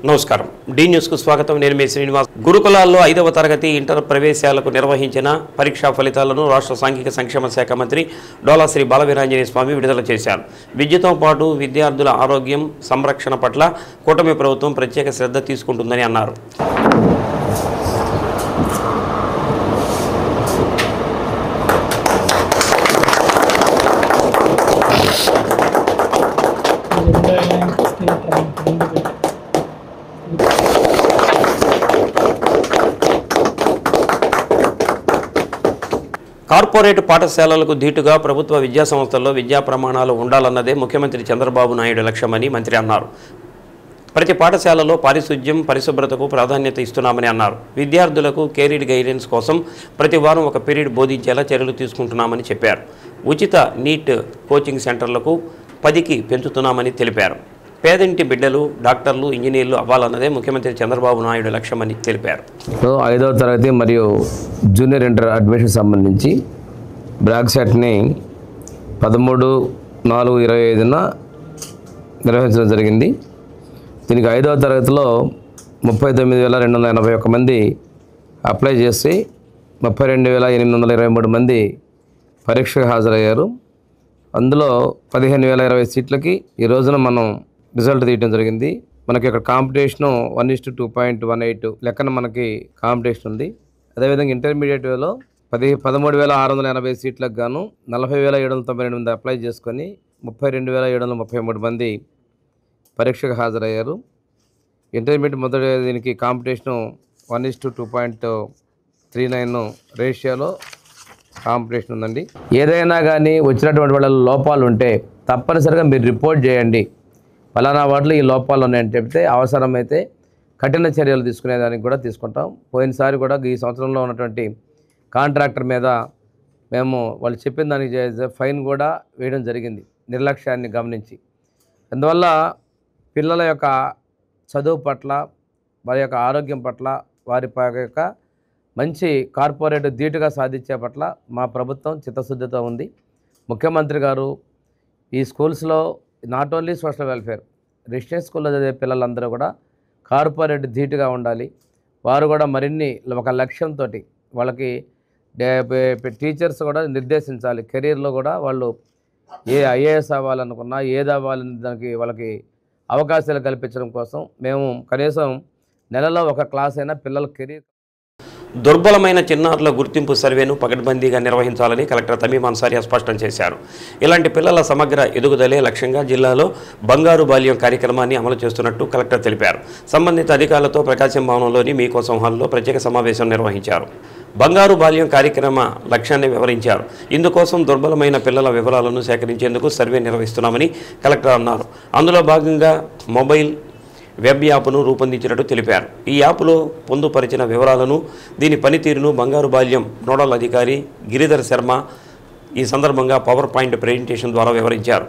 నమస్కారం D news కు స్వాగతం నేను మీ శ్రీనివాస్ గురుకులాల్లో 5వ తరగతి ఇంటర్ ప్రవేశాలకు నిర్వహించిన పరీక్షా ఫలితాలను రాష్ట్ర సాంఘిక సంక్షేమ శాఖ మంత్రి డోలా శ్రీ బాలవీరాంజనేయ స్వామి విడుదల చేశారు విద్యతో పాటు విద్యార్థుల ఆరోగ్యం సంరక్షణ పట్ల కూటమి ప్రభుత్వం ప్రత్యేక శ్రద్ధ తీసుకుంటుందని అన్నారు కార్పొరేట్ పాఠశాలలకు ధీటుగా ప్రభుత్వ విద్యా సంస్థల్లో విద్యా ప్రమాణాలు ఉండాలన్నదే ముఖ్యమంత్రి చంద్రబాబు నాయుడు లక్ష్యమని మంత్రి అన్నారు ప్రతి పాఠశాలలో పారిశుధ్యం పరిశుభ్రతకు ప్రాధాన్యత ఇస్తున్నామని అన్నారు విద్యార్థులకు కెరీర్ గైడెన్స్ కోసం ప్రతి వారం ఒక పీరియడ్ బోధించేలా చర్యలు తీసుకుంటున్నామని చెప్పారు ఉచిత నీట్ కోచింగ్ సెంటర్లకు 10కి పెంచుతున్నామని తెలిపారు పేదింటి బిడ్డలు డాక్టర్లు ఇంజనీర్లు అవ్వాలన్నదే ముఖ్యమంత్రి చంద్రబాబు నాయుడు లక్ష్యమని తెలిపారు 5వ తరగతి మరియు జూనియర్ ఇంటర్ అడ్మిషన్ సంబంధించి బ్లాక్ సెట్ని 13/4/25న నిర్వహించడం జరిగింది దీనికి 5వ తరగతిలో 39,281 మంది అప్లై చేసి 32,823 మంది పరీక్షకు హాజరయ్యారు అందులో 15,020 సీట్లకి ఈ రోజున మనం రిజల్ట్ తీయడం జరిగింది మనకి ఇక్కడ కాంపిటీషను 1:2.18 లెక్కన మనకి కాంపిటీషన్ ఉంది అదేవిధంగా ఇంటర్మీడియట్లో 13,680 సీట్లకు గాను 40,792 మంది అప్లై చేసుకొని 32,733 మంది పరీక్షకు హాజరయ్యారు ఇంటర్మీడియట్ మొదటి దీనికి కాంపిటీషను 1:2.39 రేషియోలో కాంపిటీషన్ ఉందండి ఏదైనా కానీ వచ్చినటువంటి వాళ్ళ లోపాలు ఉంటే తప్పనిసరిగా మీరు రిపోర్ట్ చేయండి ఫలానా వాటిలో ఈ లోపాలు ఉన్నాయని చెప్తే అవసరమైతే కఠిన చర్యలు తీసుకునేదానికి కూడా తీసుకుంటాం పోయినసారి కూడా ఈ సంవత్సరంలో ఉన్నటువంటి కాంట్రాక్టర్ మీద మేము వాళ్ళు చెప్పిన దానికి ఫైన్ కూడా వేయడం జరిగింది నిర్లక్ష్యాన్ని గమనించి అందువల్ల పిల్లల యొక్క చదువు పట్ల వారి యొక్క ఆరోగ్యం పట్ల వారి యొక్క మంచి కార్పొరేట్ ధీటుగా సాధించే పట్ల మా ప్రభుత్వం చిత్తశుద్ధితో ఉంది ముఖ్యమంత్రి గారు ఈ స్కూల్స్లో not only social welfare residence స్కూల్లో చదివే పిల్లలందరూ కూడా కార్పొరేట్ ధీటుగా ఉండాలి వారు కూడా మరిన్ని ఒక లక్ష్యంతో వాళ్ళకి టీచర్స్ కూడా నిర్దేశించాలి కెరీర్లో కూడా వాళ్ళు ఐఏఎస్ అవ్వాలనుకున్నా ఏది అవ్వాలని దానికి వాళ్ళకి అవకాశాలు కల్పించడం కోసం మేము కనీసం నెలలో ఒక క్లాస్ అయినా పిల్లల కెరీర్ దుర్బలమైన చిన్నారుల గుర్తింపు సర్వేను పకడ్బందీగా నిర్వహించాలని కలెక్టర్ తమీం అన్సారియా స్పష్టం చేశారు ఇలాంటి పిల్లల సమగ్ర ఎదుగుదలే లక్ష్యంగా జిల్లాలో బంగారు బాల్యం కార్యక్రమాన్ని అమలు చేస్తున్నట్టు కలెక్టర్ తెలిపారు సంబంధిత అధికారులతో ప్రకాశం భవనంలోని మీకోసం హాల్లో ప్రత్యేక సమావేశం నిర్వహించారు బంగారు బాల్యం కార్యక్రమ లక్ష్యాన్ని వివరించారు ఇందుకోసం దుర్బలమైన పిల్లల వివరాలను సేకరించేందుకు సర్వే నిర్వహిస్తున్నామని కలెక్టర్ అన్నారు అందులో భాగంగా మొబైల్ వెబ్ యాప్ను రూపొందించినట్టు తెలిపారు ఈ యాప్లో పొందుపరిచిన వివరాలను దీని పనితీరును బంగారు బాల్యం నోడల్ అధికారి గిరిధర్ శర్మ ఈ సందర్భంగా పవర్ పాయింట్ ప్రెజెంటేషన్ ద్వారా వివరించారు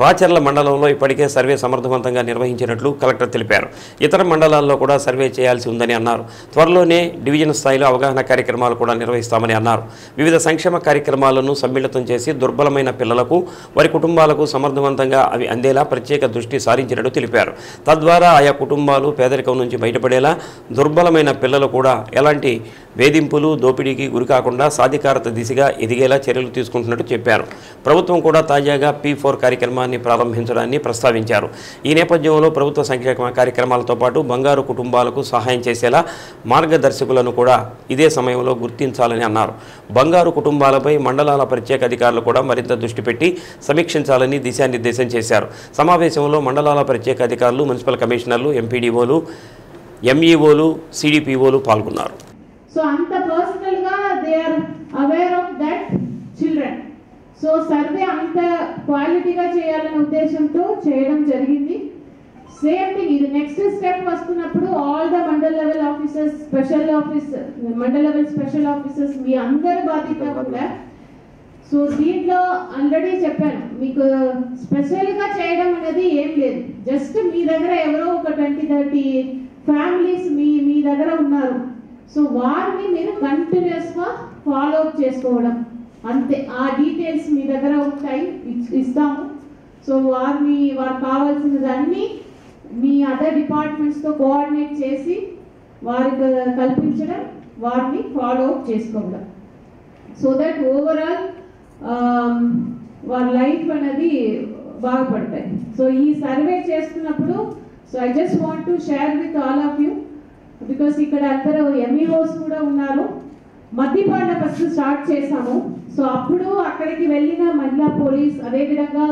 రాచర్ల మండలంలో ఇప్పటికే సర్వే సమర్థవంతంగా నిర్వహించినట్లు కలెక్టర్ తెలిపారు ఇతర మండలాల్లో కూడా సర్వే చేయాల్సి ఉందని అన్నారు త్వరలోనే డివిజన్ స్థాయిలో అవగాహన కార్యక్రమాలు కూడా నిర్వహిస్తామని అన్నారు వివిధ సంక్షేమ కార్యక్రమాలను సమ్మిళితం చేసి దుర్బలమైన పిల్లలకు వారి కుటుంబాలకు సమర్థవంతంగా అవి అందేలా ప్రత్యేక దృష్టి సారించినట్టు తెలిపారు తద్వారా ఆయా కుటుంబాలు పేదరికం నుంచి బయటపడేలా దుర్బలమైన పిల్లలు కూడా ఎలాంటి వేధింపులు దోపిడీకి గురికాకుండా సాధికారత దిశగా ఎదిగేలా చర్యలు తీసుకుంటున్నట్టు చెప్పారు ప్రభుత్వం కూడా తాజాగా P4 కార్యక్రమాన్ని ప్రారంభించడాన్ని ప్రస్తావించారు ఈ నేపథ్యంలో ప్రభుత్వ సంక్షేమ కార్యక్రమాలతో పాటు బంగారు కుటుంబాలకు సహాయం చేసేలా మార్గదర్శకులను కూడా ఇదే సమయంలో గుర్తించాలని అన్నారు బంగారు కుటుంబాలపై మండలాల ప్రత్యేక అధికారులు కూడా మరింత దృష్టి పెట్టి సమీక్షించాలని దిశానిర్దేశం చేశారు సమావేశంలో మండలాల ప్రత్యేక అధికారులు మున్సిపల్ కమిషనర్లు ఎంపీడీఓలు ఎంఈఓలు సిడిపిఓలు పాల్గొన్నారు So anta personal ga they are aware of that children. So survey anta quality ga cheyalana uddeshamto cheyadam jarigindi. Same thing ఇది next step వస్తున్నప్పుడు all the mandal level officers mandal level special officers మీ అందరి బాధ్యత కూడా so దీంట్లో already చెప్పాను మీకు స్పెషల్గా చేయడం అనేది ఏం లేదు జస్ట్ మీ దగ్గర ఎవరో ఒక 20-30 ఫ్యామిలీస్ మీ దగ్గర ఉన్నారు సో వారిని మీరు కంటిన్యూస్గా ఫాలో అప్ చేసుకోవడం అంతే ఆ డీటెయిల్స్ మీ దగ్గర ఉంటాయి ఇస్తాము సో వారికి కావాల్సినదన్నీ మీ అదర్ డిపార్ట్మెంట్స్తో కోఆర్డినేట్ చేసి వారికి కల్పించడం, వారిని ఫాలో అప్ చేసుకోవడం, సో దట్ ఓవరాల్ వారి లైఫ్ అనేది బాగుపడతాయి. సో ఈ సర్వే చేస్తున్నప్పుడు so I just want to share with all of you, because ఇక్కడ అందరూ ఎంఈఓస్ కూడా ఉన్నారు. మద్దిపాడున ఫస్ట్ స్టార్ట్ చేశాము. సో అప్పుడు అక్కడికి వెళ్ళిన మహిళా పోలీస్, అదేవిధంగా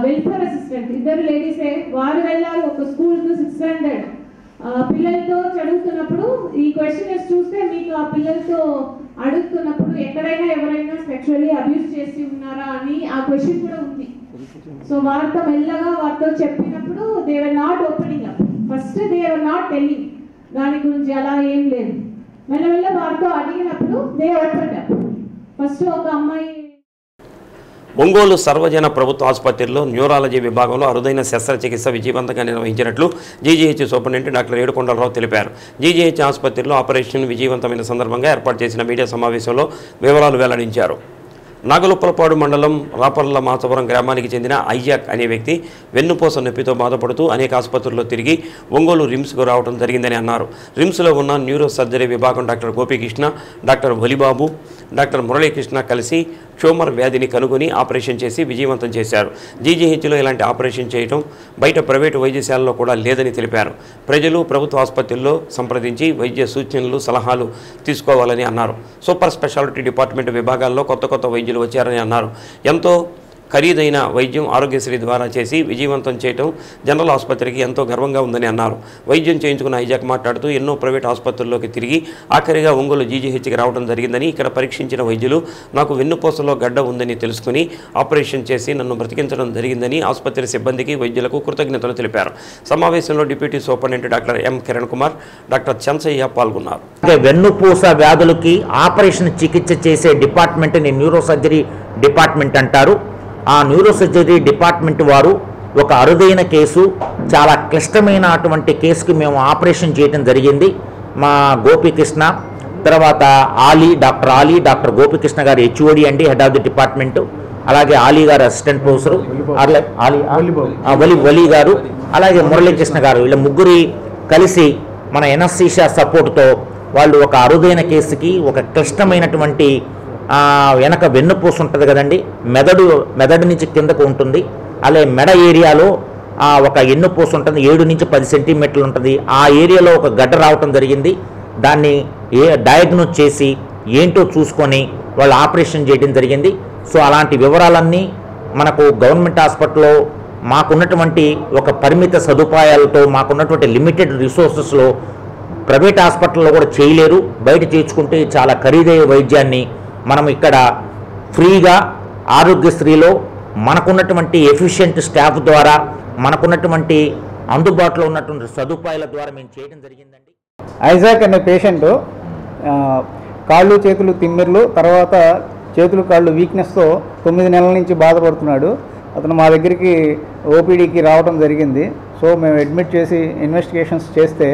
వెల్ఫేర్ అసిస్టెంట్, ఇద్దరు లేడీసే, వారు వెళ్ళారు ఒక స్కూల్కు 600 పిల్లలతో చదువుతున్నప్పుడు. ఈ క్వశ్చన్ చూస్తే మీకు ఆ పిల్లలతో అడుగుతున్నప్పుడు ఎక్కడైనా ఎవరైనా సెక్షువల్లీ అబ్యూస్ చేసి ఉన్నారా అని ఆ క్వశ్చన్ కూడా ఉంది. సో వారితో మెల్లగా వారితో చెప్పినప్పుడు they were not opening up. First they were not telling దాని గురించి, అలా ఏం లేదు. మెల్లమెల్ల వారితో అడిగినప్పుడు దే ఓపెన్ అప్. ఫస్ట్ ఒక అమ్మాయి ఒంగోలు సర్వజన ప్రభుత్వ ఆసుపత్రిలో న్యూరాలజీ విభాగంలో అరుదైన శస్త్రచికిత్స విజయవంతంగా నిర్వహించినట్లు జీజీహెచ్ సూపరింటెండెంట్ డాక్టర్ ఏడుకొండలరావు తెలిపారు. జీజీహెచ్ ఆసుపత్రిలో ఆపరేషన్ విజయవంతమైన సందర్భంగా ఏర్పాటు చేసిన మీడియా సమావేశంలో వివరాలు వెల్లడించారు. నాగలుప్పలపాడు మండలం రాపర్ల మాచవరం గ్రామానికి చెందిన ఐజాక్ అనే వ్యక్తి వెన్నుపూస నొప్పితో బాధపడుతూ అనేక ఆసుపత్రుల్లో తిరిగి ఒంగోలు రిమ్స్కు రావడం జరిగిందని అన్నారు. రిమ్స్లో ఉన్న న్యూరో సర్జరీ విభాగం doctor Gopikrishna, doctor Valibabu, doctor Muralikrishna కలిసి ట్యూమర్ వ్యాధిని కనుగొని ఆపరేషన్ చేసి విజయవంతం చేశారు. జీజీహెచ్లో ఇలాంటి ఆపరేషన్ చేయడం బయట ప్రైవేటు వైద్యశాలలో కూడా లేదని తెలిపారు. ప్రజలు ప్రభుత్వ ఆసుపత్రుల్లో సంప్రదించి వైద్య సూచనలు, సలహాలు తీసుకోవాలని అన్నారు. సూపర్ స్పెషాలిటీ డిపార్ట్మెంట్ విభాగాల్లో కొత్త వైద్యులు వచ్చారని అన్నారు. ఎంతో ఖరీదైన వైద్యం ఆరోగ్యశ్రీ ద్వారా చేసి విజయవంతం చేయడం జనరల్ ఆసుపత్రికి ఎంతో గర్వంగా ఉందని అన్నారు. వైద్యం చేయించుకున్న ఐజాక్ మాట్లాడుతూ ఎన్నో ప్రైవేట్ ఆసుపత్రుల్లోకి తిరిగి ఆఖరిగా ఒంగోలు జీజీహెచ్కి రావడం జరిగిందని, ఇక్కడ పరీక్షించిన వైద్యులు నాకు వెన్నుపూసలో గడ్డ ఉందని తెలుసుకుని ఆపరేషన్ చేసి నన్ను బ్రతికించడం జరిగిందని ఆసుపత్రి సిబ్బందికి, వైద్యులకు కృతజ్ఞతలు తెలిపారు. సమావేశంలో deputy superintendent doctor M Kiran Kumar, doctor Chanchaiah పాల్గొన్నారు. వెన్నుపూస వ్యాధులకి ఆపరేషన్ చికిత్స చేసే డిపార్ట్మెంట్ని న్యూరో సర్జరీ డిపార్ట్మెంట్ అంటారు. ఆ న్యూరో సర్జరీ డిపార్ట్మెంట్ వారు ఒక అరుదైన కేసు, చాలా క్లిష్టమైనటువంటి కేసుకి మేము ఆపరేషన్ చేయడం జరిగింది. మా గోపీకృష్ణ, తర్వాత డాక్టర్ ఆలీ, డాక్టర్ గోపీకృష్ణ గారు హెచ్ఓడి అండి, హెడ్ ఆఫ్ ది డిపార్ట్మెంట్, అలాగే ఆలీ గారు అసిస్టెంట్ ప్రొఫెసరు, వలి గారు, అలాగే మురళీకృష్ణ గారు, వీళ్ళ ముగ్గురి కలిసి మన ఎనస్థీషియా సపోర్ట్తో వాళ్ళు ఒక అరుదైన కేసుకి, ఒక క్లిష్టమైనటువంటి వెనక వెన్నుపూస ఉంటుంది కదండి, మెదడు నుంచి కిందకు ఉంటుంది, అలాగే మెడ ఏరియాలో ఒక ఎన్నుపూస ఉంటుంది, 7 నుంచి 10 సెంటీమీటర్లు ఉంటుంది. ఆ ఏరియాలో ఒక గడ్డ రావటం జరిగింది. దాన్ని డయాగ్నోస్ చేసి ఏంటో చూసుకొని వాళ్ళు ఆపరేషన్ చేయడం జరిగింది. సో అలాంటి వివరాలన్నీ మనకు గవర్నమెంట్ హాస్పిటల్లో మాకున్నటువంటి ఒక పరిమిత సదుపాయాలతో, మాకున్నటువంటి లిమిటెడ్ రిసోర్సెస్లో ప్రైవేట్ హాస్పిటల్లో కూడా చేయలేరు. బయట చేర్చుకుంటే చాలా ఖరీదైన వైద్యాన్ని మనం ఇక్కడ ఫ్రీగా ఆరోగ్యశ్రీలో మనకున్నటువంటి ఎఫిషియెంట్ స్టాఫ్ ద్వారా, మనకున్నటువంటి అందుబాటులో ఉన్నటువంటి సదుపాయాల ద్వారా మేము చేయడం జరిగిందండి. ఐజాక్ అనే పేషెంట్ కాళ్ళు చేతులు తిమ్మిర్లు, తర్వాత చేతులు కాళ్ళు వీక్నెస్తో 9 నెలల నుంచి బాధపడుతున్నాడు. అతను మా దగ్గరికి ఓపీడీకి రావడం జరిగింది. సో మేము అడ్మిట్ చేసి ఇన్వెస్టిగేషన్స్ చేస్తే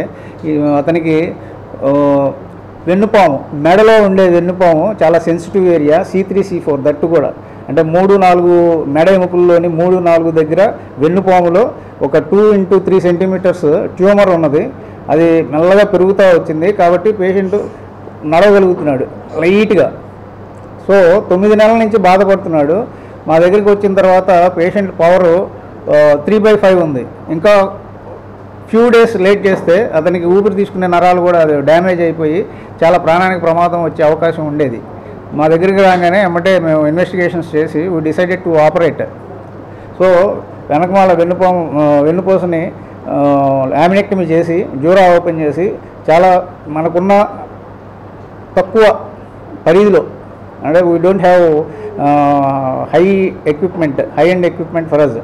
అతనికి వెన్నుపాము, మెడలో ఉండే వెన్నుపాము చాలా sensitive area, C3 C4 that కూడా, అంటే 3-4 మెడ ఎముకల్లోని 3-4 దగ్గర వెన్నుపాములో ఒక 2 into 3 సెంటీమీటర్స్ ట్యూమర్ ఉన్నది. అది మెల్లగా పెరుగుతూ వచ్చింది కాబట్టి పేషెంట్ నడవగలుగుతున్నాడు లైట్గా. సో 9 నెలల నుంచి బాధపడుతున్నాడు. మా దగ్గరికి వచ్చిన తర్వాత పేషెంట్ పవర్ 3/5 ఉంది. ఇంకా ఫ్యూ డేస్ లేట్ చేస్తే అతనికి ఊపిరి తీసుకునే నరాలు కూడా డ్యామేజ్ అయిపోయి చాలా ప్రాణానికి ప్రమాదం వచ్చే అవకాశం ఉండేది. మా దగ్గరికి రాగానే ఎమ్మటే మేము ఇన్వెస్టిగేషన్స్ చేసి we decided to operate. So వెనకమాల వెన్నుపూసని లామినెక్టమీ చేసి జ్యూరా ఓపెన్ చేసి చాలా మనకున్న తక్కువ పరిధిలో, అంటే we don't have high end equipment for us,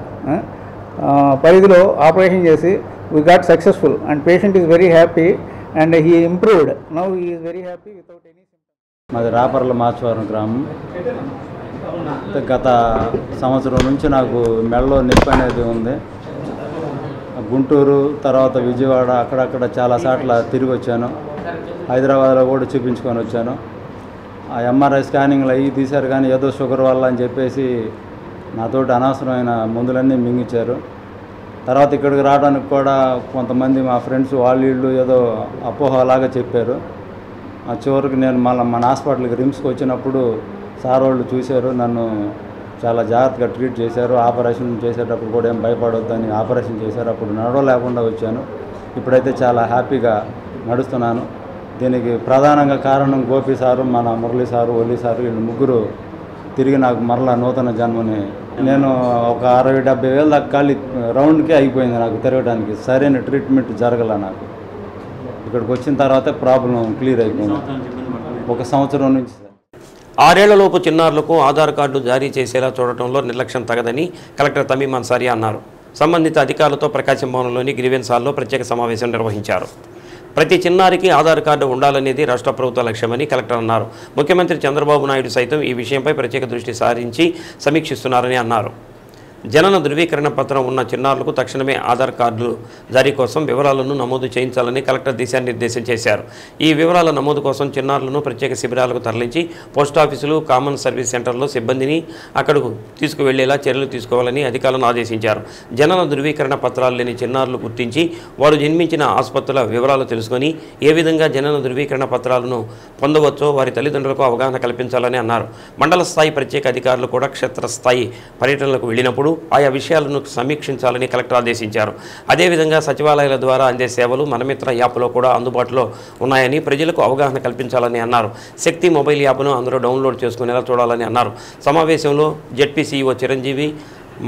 పరిధిలో ఆపరేషన్ చేసి we got successful and patient is very happy and he improved. Now he is very happy without any symptoms. మాది రాపర్ల మాచవరం గ్రామం. గత సంవత్సరం నుంచి నాకు మెడలో నొప్పి అనేది ఉంది. గుంటూరు, తర్వాత విజయవాడ, అక్కడక్కడ చాలా సార్లు తిరిగి వచ్చాను. హైదరాబాద్లో కూడా చూపించుకొని వచ్చాను. ఆ MRI స్కానింగ్లు అవి తీశారు, కానీ ఏదో షుగర్ వల్ల అని చెప్పేసి నాతోటి అనవసరమైన మందులన్నీ మింగించారు. తర్వాత ఇక్కడికి రావడానికి కూడా కొంతమంది మా ఫ్రెండ్స్ వాళ్ళు ఏదో అపోహలాగా చెప్పారు. చివరికి నేను మళ్ళీ మన హాస్పిటల్కి రిమ్స్కి వచ్చినప్పుడు సార్ వాళ్ళు చూశారు, నన్ను చాలా జాగ్రత్తగా ట్రీట్ చేశారు. ఆపరేషన్ చేసేటప్పుడు కూడా ఏం భయపడొద్దని ఆపరేషన్ చేశారు. అప్పుడు నడవలేకుండా వచ్చాను. ఇప్పుడైతే చాలా హ్యాపీగా నడుస్తున్నాను. దీనికి ప్రధానంగా కారణం గోపి సారు, మన మురళి సారు, ఒల్లి సారు, వీళ్ళు ముగ్గురు తిరిగి నాకు మరలా నూతన జన్మని. నేను ఒక 60-70 వేల దాకా ఖాళీ రౌండ్కే అయిపోయింది నాకు తిరగడానికి. సరైన ట్రీట్మెంట్ జరగల నాకు. ఇక్కడికి వచ్చిన తర్వాత ప్రాబ్లం క్లియర్ అయిపోయింది. 1 సంవత్సరం నుంచి. 6 ఏళ్లలోపు చిన్నారులకు ఆధార్ కార్డు జారీ చేసేలా చూడటంలో నిర్లక్ష్యం తగదని కలెక్టర్ తమీమ్ అన్సారీ అన్నారు. సంబంధిత అధికారులతో ప్రకాశం భవనంలోని గ్రీవెన్స్ హాల్లో ప్రత్యేక సమావేశం నిర్వహించారు. ప్రతి చిన్నారికి ఆధార్ కార్డు ఉండాలనేది రాష్ట్ర ప్రభుత్వ లక్ష్యమని కలెక్టర్ అన్నారు. ముఖ్యమంత్రి చంద్రబాబు నాయుడు సైతం ఈ విషయంపై ప్రత్యేక దృష్టి సారించి సమీక్షిస్తున్నారని అన్నారు. జనన ధృవీకరణ పత్రం ఉన్న చిన్నారులకు తక్షణమే ఆధార్ కార్డులు జారీ కోసం వివరాలను నమోదు చేయించాలని కలెక్టర్ దిశానిర్దేశం చేశారు. ఈ వివరాల నమోదు కోసం చిన్నారులను ప్రత్యేక శిబిరాలకు తరలించి పోస్టాఫీసులు, కామన్ సర్వీస్ సెంటర్లో సిబ్బందిని అక్కడకు తీసుకువెళ్లేలా చర్యలు తీసుకోవాలని అధికారులను ఆదేశించారు. జనన ధృవీకరణ పత్రాలు లేని చిన్నారులు గుర్తించి వారు జన్మించిన ఆసుపత్రుల వివరాలు తెలుసుకొని ఏ విధంగా జనన ధృవీకరణ పత్రాలను పొందవచ్చో వారి తల్లిదండ్రులకు అవగాహన కల్పించాలని అన్నారు. మండల స్థాయి ప్రత్యేక అధికారులు కూడా క్షేత్రస్థాయి పర్యటనలకు వెళ్ళినప్పుడు ఆయా విషయాలను సమీక్షించాలని కలెక్టర్ ఆదేశించారు. అదేవిధంగా సచివాలయాల ద్వారా అందే సేవలు మనమిత్ర యాప్లో కూడా అందుబాటులో ఉన్నాయని ప్రజలకు అవగాహన కల్పించాలని అన్నారు. శక్తి మొబైల్ యాప్ను అందరూ డౌన్లోడ్ చేసుకునేలా చూడాలని అన్నారు. సమావేశంలో జెడ్పీసీఈఓ చిరంజీవి,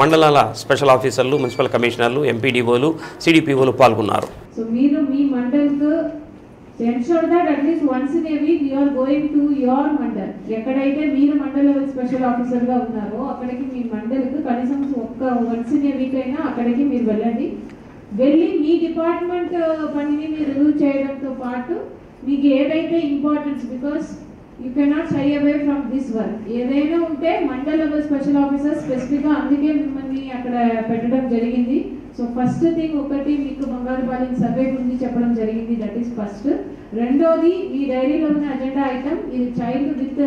మండలాల స్పెషల్ ఆఫీసర్లు, మున్సిపల్ కమిషనర్లు, ఎంపీడీఓలు, సిడిపిఓలు పాల్గొన్నారు. సో మీరు మీ మండల్కు ensure that at least once in a week you are going to your mandal. ఎక్కడైతే మీరు మండల లెవెల్ స్పెషల్ ఆఫీసర్గా ఉన్నారో అక్కడికి మీ మండల్కు కనీసం once in a week అయినా అక్కడికి మీరు వెళ్ళండి. వెళ్ళి మీ డిపార్ట్మెంట్ పనిని మీరు రివ్యూ చేయడంతో పాటు మీకు ఏదైతే importance, because you cannot shy away from this work. ఏదైనా ఉంటే మండల్ లెవెల్ స్పెషల్ ఆఫీసర్ స్పెసిఫిక్గా అందుకే మిమ్మల్ని అక్కడ పెట్టడం జరిగింది. సో ఫస్ట్ థింగ్ ఒకటి మీకు బంగారుపాలెం సర్వే గురించి చెప్పడం జరిగింది, దట్ ఈస్ ఫస్ట్. రెండోది మీ డైరీలో ఉన్న అజెండా ఐటమ్ ఇది child with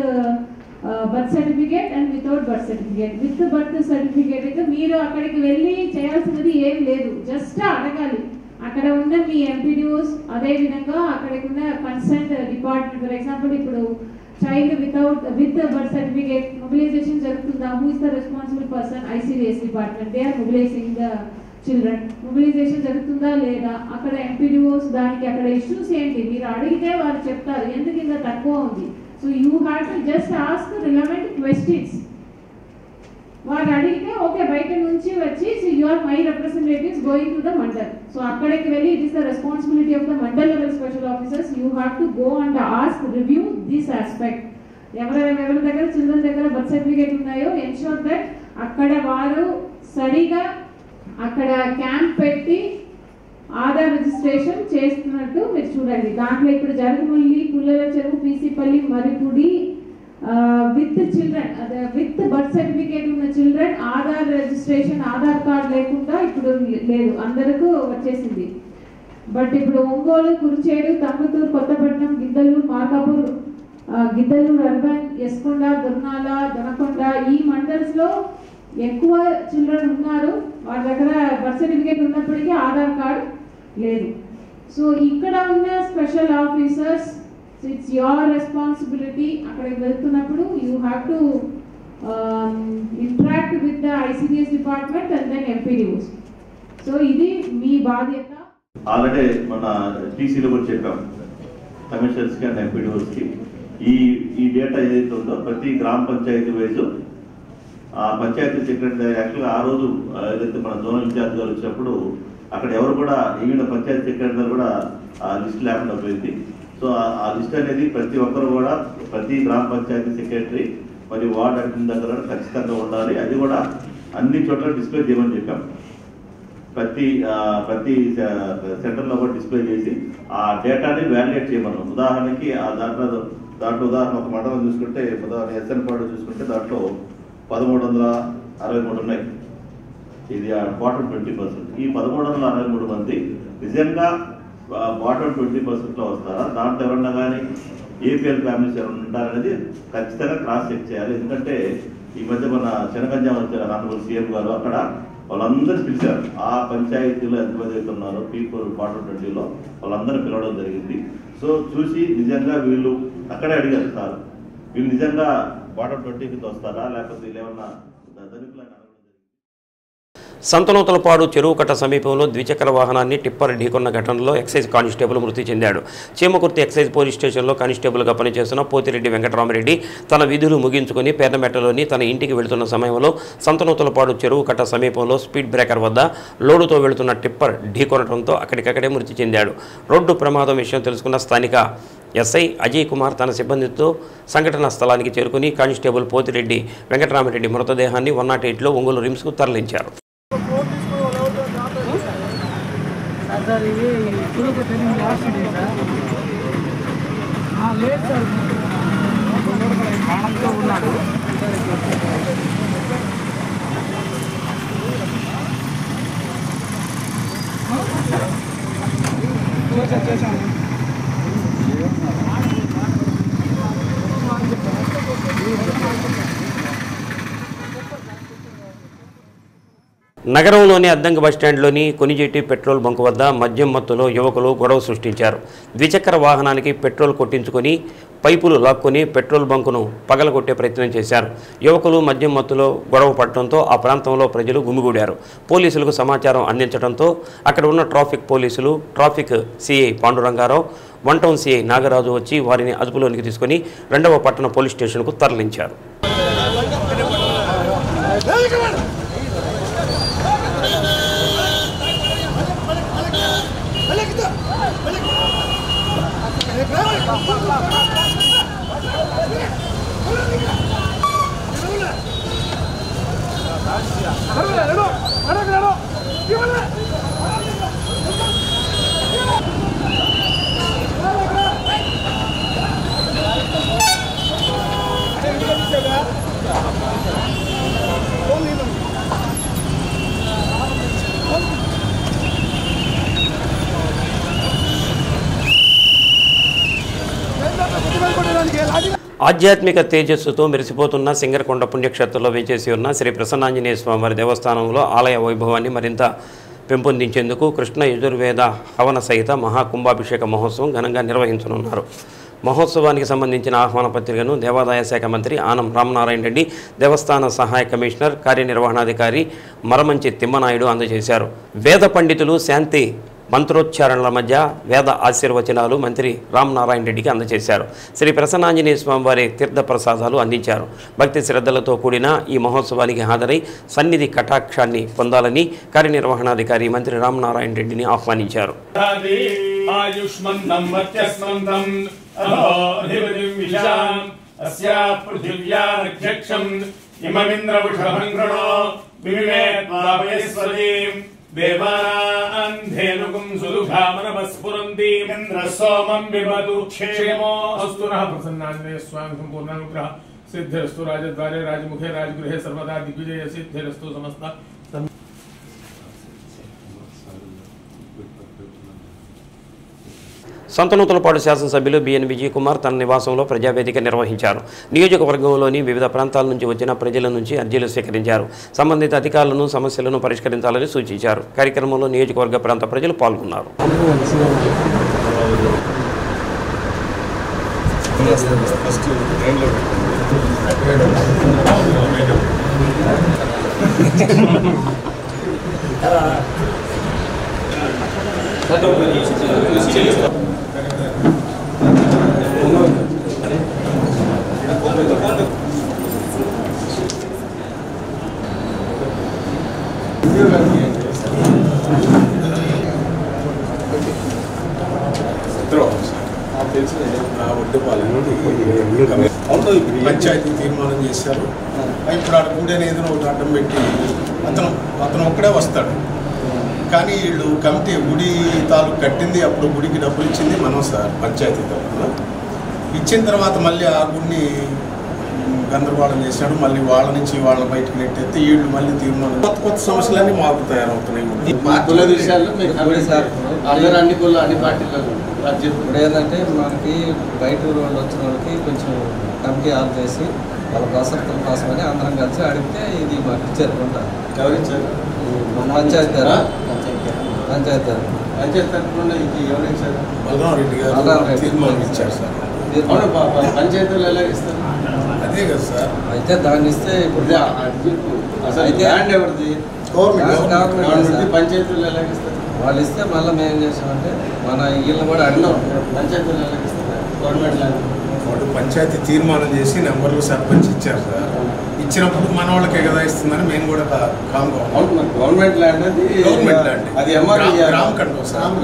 birth certificate and without birth certificate. With birth certificate అయితే మీరు అక్కడికి వెళ్ళి చేయాల్సినది ఏం లేదు, జస్ట్ అడగాలి. అక్కడ ఉన్న మీ ఎంపీడీఓస్, అదేవిధంగా అక్కడికి ఉన్న కన్సర్న్ డిపార్ట్మెంట్. ఫర్ ఎగ్జాంపుల్ ఇప్పుడు child with birth certificate mobilization జరుగుతుందా, who is the responsible person, ICDS department, they are mobilizing the children. Mobilization జరుగుతుందా లేదా, అక్కడ ఎంపీడీఓస్ దానికి అక్కడ ఇష్యూస్ ఏంటి మీరు అడిగితే వారు చెప్తారు ఎందుకు ఇంత తక్కువ ఉంది. So you have to just ask relevant questions. వారు అడిగితే ఓకే బయట నుంచి వచ్చి you are my representatives going to the mandal. So అక్కడికి వెళ్ళి it is the responsibility of the mandal level special officers. You have to go and ask, review this aspect. ఎవరి దగ్గర children దగ్గర బర్త్ సర్టిఫికేట్ ఉన్నాయో ఎన్షూర్ దట్ అక్కడ వారు సరిగా అక్కడ క్యాంప్ పెట్టి ఆధార్ రిజిస్ట్రేషన్ చేస్తున్నట్టు మీరు చూడండి. దాంట్లో ఇప్పుడు Zarugumalli, Pullala Cheruvu, PCPalli, Marripudi with children with birth certificate ఉన్న children Aadhaar registration, Aadhaar card లేకుండా ఇప్పుడు లేదు, అందరికీ వచ్చేసింది. బట్ ఇప్పుడు ఒంగోలు, కురిచేడు, తంగుతూరు, కొత్తపట్నం, గిద్దలూరు, మార్కాపూర్, గిద్దలూరు అర్బన్, యస్కొండ, దుర్నాల, దొనకొండ ఈ మండల్స్లో ఎక్కువ చిల్డ్రన్ ఉన్నారు. వాళ్ళ దగ్గర బర్త్ సర్టిఫికేట్ ఉన్నప్పటికీ ఆధార్ కార్డ్ లేదు. సో ఇక్కడ ఉన్న special officers, it's your responsibility. అక్కడికి వెళ్తున్నప్పుడు you have to interact with the ICDS department and then MPDOs. So ఇది మీ బాధ్యత. ఆల్రెడీ మన టీసీలో కూడా చెప్పాం కమిషనర్స్కి అండ్ ఎంపీడీఓస్కి. ఈ డేటా ఏదైతే ఉందో ప్రతి గ్రామ పంచాయతీ వైజ్ ఆ పంచాయతీ సెక్రటరీ యాక్చువల్గా ఆ రోజు ఏదైతే మన జోనల్ ఇన్ఛార్జ్ గారు వచ్చినప్పుడు అక్కడ ఎవరు కూడా ఈవెన్ పంచాయతీ సెక్రటరీ కూడా ఆ లిస్ట్ లేకుండా పోయింది. సో ఆ లిస్ట్ అనేది ప్రతి ఒక్కరు కూడా ప్రతి గ్రామ పంచాయతీ సెక్రటరీ మరియు వార్డ్ అడ్మిన్ దగ్గర ఖచ్చితంగా ఉండాలి. అది కూడా అన్ని చోట్ల డిస్ప్లే చేయమని చెప్పాం. ప్రతి సెంటర్లో కూడా డిస్ప్లే చేసి ఆ డేటాని వ్యాలిడేట్ చేయమన్నాం. ఉదాహరణకి ఆ దాంట్లో ఉదాహరణ ఒక మండలం చూసుకుంటే, ఉదాహరణ ఎస్ఎన్పాడు చూసుకుంటే దాంట్లో 1363 ఉన్నాయి. ఇది బాటమ్ 20%. ఈ 1363 మంది నిజంగా బాటమ్ 20%లో వస్తారా, దాంట్లో ఎవరన్నా కానీ ఏపీఎల్ ఫ్యామిలీస్ ఎవరైనా ఉంటారనేది ఖచ్చితంగా క్రాస్ చెక్ చేయాలి. ఎందుకంటే ఈ మధ్య మన శనగంజాం వచ్చారు ఆనరబుల్ సీఎం గారు, అక్కడ వాళ్ళందరూ పిలిచారు. ఆ పంచాయతీలో ఎంతమంది అయితే ఉన్నారో P4 క్వార్టర్ 20లో వాళ్ళందరూ పిలవడం జరిగింది. సో చూసి నిజంగా వీళ్ళు అక్కడే అడిగారు సార్, వీళ్ళు నిజంగా క్వార్టర్ 20కి వస్తారా లేకపోతే వీళ్ళు ఏమన్నా ధనికులని సంతనూతలపాడు చెరువు కట్ట సమీపంలో ద్విచక్ర వాహనాన్ని టిప్పర్ ఢీకొన్న ఘటనలో ఎక్సైజ్ కానిస్టేబుల్ మృతి చెందాడు. చీమకుర్తి ఎక్సైజ్ పోలీస్ స్టేషన్లో కానిస్టేబుల్గా పనిచేస్తున్న పోతిరెడ్డి వెంకటరామరెడ్డి తన విధులు ముగించుకుని పేర్నమెట్టలోని తన ఇంటికి వెళుతున్న సమయంలో సంతనూతలపాడు చెరువు కట్ట సమీపంలో స్పీడ్ బ్రేకర్ వద్ద లోడుతో వెళుతున్న టిప్పర్ ఢీకొనడంతో అక్కడికక్కడే మృతి చెందాడు. రోడ్డు ప్రమాదం విషయం తెలుసుకున్న స్థానిక ఎస్ఐ అజయ్ కుమార్ తన సిబ్బందితో సంఘటనా స్థలానికి చేరుకుని కానిస్టేబుల్ పోతిరెడ్డి వెంకటరామరెడ్డి మృతదేహాన్ని 108లో ఒంగోలు రిమ్స్కు తరలించారు. సార్ ఇది చురుకు ట్రైనింగ్ లాస్ట్ డే సార్ లేదు సార్ ప్రాణంతో ఉన్నాడు. చేశాను నగరంలోని అద్దంకి బస్టాండ్లోని కొనిజేటి పెట్రోల్ బంకు వద్ద మద్యం మత్తులో యువకులు గొడవ సృష్టించారు. ద్విచక్ర వాహనానికి పెట్రోల్ కొట్టించుకొని పైపులు లాక్కొని పెట్రోల్ బంకును పగలగొట్టే ప్రయత్నం చేశారు. యువకులు మద్యం మత్తులో గొడవ పడటంతో ఆ ప్రాంతంలో ప్రజలు గుమిగూడారు. పోలీసులకు సమాచారం అందించడంతో అక్కడ ఉన్న traffic CI Panduranga Rao, 1 town CI Nagaraju వచ్చి వారిని అదుపులోనికి తీసుకుని 2వ పట్టణ పోలీస్ స్టేషన్కు తరలించారు. ఆధ్యాత్మిక తేజస్సుతో మెరిసిపోతున్న సింగరకొండ పుణ్యక్షేత్రంలో వేచేసి ఉన్న శ్రీ ప్రసన్నాంజనేయ స్వామివారి దేవస్థానంలో ఆలయ వైభవాన్ని మరింత పెంపొందించేందుకు కృష్ణ యజుర్వేద హవన సహిత మహాకుంభాభిషేక మహోత్సవం ఘనంగా నిర్వహించనున్నారు. మహోత్సవానికి సంబంధించిన ఆహ్వాన పత్రికను దేవాదాయ శాఖ మంత్రి ఆనం రామనారాయణ రెడ్డి, దేవస్థాన సహాయ కమిషనర్ కార్యనిర్వహణాధికారి మరమంచి తిమ్మనాయుడు అందజేశారు. వేద పండితులు శాంతి మంత్రోచ్చారణల మధ్య వేద ఆశీర్వచనాలు మంత్రి రామనారాయణ రెడ్డికి అందజేశారు. శ్రీ ప్రసన్నాంజనేయ స్వామివారి తీర్థ ప్రసాదాలు అందించారు. భక్తి శ్రద్ధలతో కూడిన ఈ మహోత్సవానికి హాజరై సన్నిధి కటాక్షాన్ని పొందాలని కార్యనిర్వహణాధికారి మంత్రి రామనారాయణ రెడ్డిని ఆహ్వానించారు. దేవానాంధేనుకం సుదుఘామనమస్ఫురంతి ఇంద్రసోమం విభదు క్షేమో అస్తు నః ప్రసన్నాంజనేయ స్వామి సంపూర్ణానుగ్రహ సిద్ధిరస్తు రాజద్వారే రాజముఖే రాజగృహే సర్వదా దిగ్విజయ సిద్ధిరస్తు సమస్త. సంతనూతలపాడు శాసనసభ్యులు బిఎన్ విజయ్ కుమార్ తన నివాసంలో ప్రజావేదిక నిర్వహించారు. నియోజకవర్గంలోని వివిధ ప్రాంతాల నుంచి వచ్చిన ప్రజల నుంచి అర్జీలు స్వీకరించారు. సంబంధిత అధికారులను సమస్యలను పరిష్కరించాలని సూచించారు. కార్యక్రమంలో నియోజకవర్గ ప్రాంత ప్రజలు పాల్గొన్నారు. పంచాయతీ తీర్మానం చేశారు. ఇప్పుడు ఆడ గుడి అనేది ఒకటి అడ్డం పెట్టి అతను ఒక్కడే వస్తాడు. కానీ వీళ్ళు కమిటీ గుడి తాలూకు కట్టింది, అప్పుడు గుడికి డబ్బులు ఇచ్చింది మనం సార్ పంచాయతీ తరఫున. ఇచ్చిన తర్వాత మళ్ళీ ఆ గుడిని గందరగోళం చేశాడు. మళ్ళీ వాళ్ళ నుంచి వాళ్ళ బయటకు నెట్టేస్తే వీళ్ళు మళ్ళీ తీర్మానం కొత్త సమస్యలన్నీ మాకు తయారవుతున్నాయి. కుల విషయాల్లో మీకు సార్ అందరూ అన్ని పార్టీలు ఇప్పుడు ఏంటంటే మనకి బయట వాళ్ళు వచ్చిన వాళ్ళకి కొంచెం కమిటీ ఆఫ్ చేసి వాళ్ళ వసతుల కోసమని అందరం కలిసి అడిగితే ఇది మాకు ఇచ్చారు. ఎవరిచ్చారు? పంచాయతీ తరఫున ఇది ఎవరు ఇచ్చారు? బలరాం రెడ్డి గారు తీర్మానం ఇచ్చారు సార్. పంచాయతీలు ఎలా ఇస్తారు? అదే కదా సార్. అయితే దాన్ని ఇస్తే ఇప్పుడు అసలు ల్యాండ్ ఎవరిది? గవర్నమెంట్. పంచాయతీలు ఎలా ఇస్తారు? వాళ్ళు ఇస్తే మళ్ళీ మేము ఏం చేసామంటే మన వీళ్ళని కూడా అడిగినాం. పంచాయతీలు ఎలా ఇస్తారు? గవర్నమెంట్ ల్యాండ్ వాడు పంచాయతీ తీర్మానం చేసి నెంబర్లు సర్పంచ్ ఇచ్చారు సార్. ఇచ్చినప్పుడు మన వాళ్ళకే కదా ఇస్తుందని మేము కూడా కామ్గా గవర్నమెంట్ ల్యాండ్ అది గవర్నమెంట్ ల్యాండ్ అది గ్రామ కంటో సార్.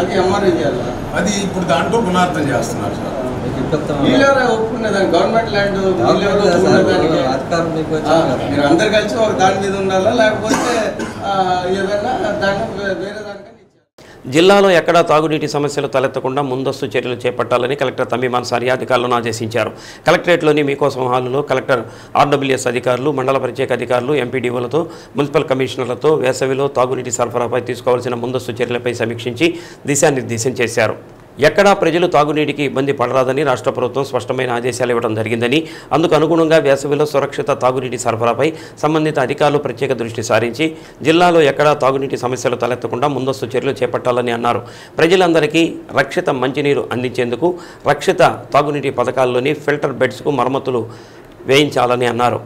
అది ఎంఆర్ఐ చేయాలి. అది ఇప్పుడు దాంట్లో గుణార్థం చేస్తున్నారు సార్. ఒప్పుకునేదాన్ని గవర్నమెంట్ ల్యాండ్ అధికారం మీరు అందరు కలిసి ఒక దాని మీద ఉండాలా లేకపోతే ఏదైనా దాన్ని వేరే దానికన్నా. జిల్లాలో ఎక్కడా తాగునీటి సమస్యలు తలెత్తకుండా ముందస్తు చర్యలు చేపట్టాలని కలెక్టర్ తమీమ్ అన్సారీ అధికారులను ఆదేశించారు. కలెక్టరేట్లోని మీకోసం హాలులో కలెక్టర్ ఆర్డబ్ల్యూఎస్ అధికారులు, మండల ప్రత్యేక అధికారులు, ఎంపీడీఓలతో, మున్సిపల్ కమిషనర్లతో వేసవిలో తాగునీటి సరఫరాపై తీసుకోవాల్సిన ముందస్తు చర్యలపై సమీక్షించి దిశానిర్దేశం చేశారు. ఎక్కడా ప్రజలు తాగునీటికి ఇబ్బంది పడరాదని రాష్ట్ర ప్రభుత్వం స్పష్టమైన ఆదేశాలు ఇవ్వడం జరిగిందని, అందుకు అనుగుణంగా వేసవిలో సురక్షిత తాగునీటి సరఫరాపై సంబంధిత అధికారులు ప్రత్యేక దృష్టి సారించి జిల్లాలో ఎక్కడా తాగునీటి సమస్యలు తలెత్తకుండా ముందస్తు చర్యలు చేపట్టాలని అన్నారు. ప్రజలందరికీ రక్షిత మంచినీరు అందించేందుకు రక్షిత తాగునీటి పథకాల్లోని ఫిల్టర్ బెడ్స్కు మరమ్మతులు వేయించాలని అన్నారు.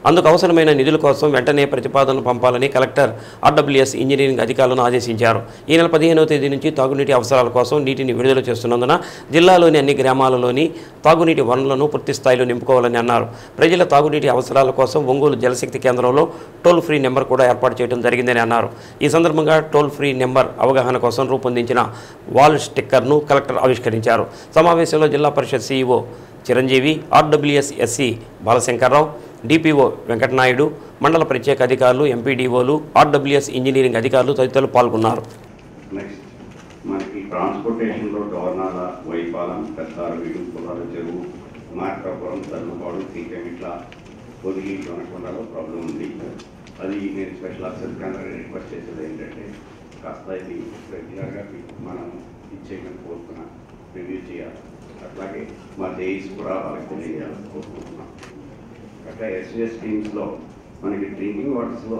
అందుకు అవసరమైన నిధుల కోసం వెంటనే ప్రతిపాదనలు పంపాలని కలెక్టర్ ఆర్డబ్ల్యూఎస్ ఇంజనీరింగ్ అధికారులను ఆదేశించారు. ఈ నెల 15వ తేదీ నుంచి తాగునీటి అవసరాల కోసం నీటిని విడుదల చేస్తున్నందున జిల్లాలోని అన్ని గ్రామాలలోని తాగునీటి వనరులను పూర్తి స్థాయిలో నింపుకోవాలని అన్నారు. ప్రజల తాగునీటి అవసరాల కోసం ఒంగోలు జలశక్తి కేంద్రంలో టోల్ ఫ్రీ నెంబర్ కూడా ఏర్పాటు చేయడం జరిగిందని అన్నారు. ఈ సందర్భంగా టోల్ ఫ్రీ నెంబర్ అవగాహన కోసం రూపొందించిన వాల్ స్టిక్కర్ను కలెక్టర్ ఆవిష్కరించారు. సమావేశంలో Zilla Parishad CEO Chiranjeevi, RWS SE Balashankarrao, DPO Venkatanaidu, మండల ప్రత్యేక అధికారులు, ఎంపీడీఓలు, ఆర్డబ్ల్యూఎస్ ఇంజనీరింగ్ అధికారులు తదితరులు పాల్గొన్నారు. నెక్స్ట్ మనకి ట్రాన్స్పోర్టేషన్లో డోర్నాల, వైపాలెం, పెద్దారవీడు, పులాల చెరువు, మార్కాపురం, తల్లుపాడు, సీకెం ఇట్లా పొదిగి, జొనకొండలో ప్రాబ్లం ఉంది. అది నేను స్పెషల్ ఆఫీసర్ కేంద్రాన్ని రిక్వెస్ట్ చేసేది ఏంటంటే కాస్త ఇది రెగ్యులర్గా మనం ఇచ్చేయమని కోరుతున్నాను, రివ్యూ చేయాలి. అట్లాగే మా జేఈస్ కూడా వాళ్ళకి తెలియజేయాలని కోరుకుంటున్నాం. అట్లా ఎస్ఎస్ స్కీమ్స్లో మనకి డ్రింకింగ్ వాటర్స్లో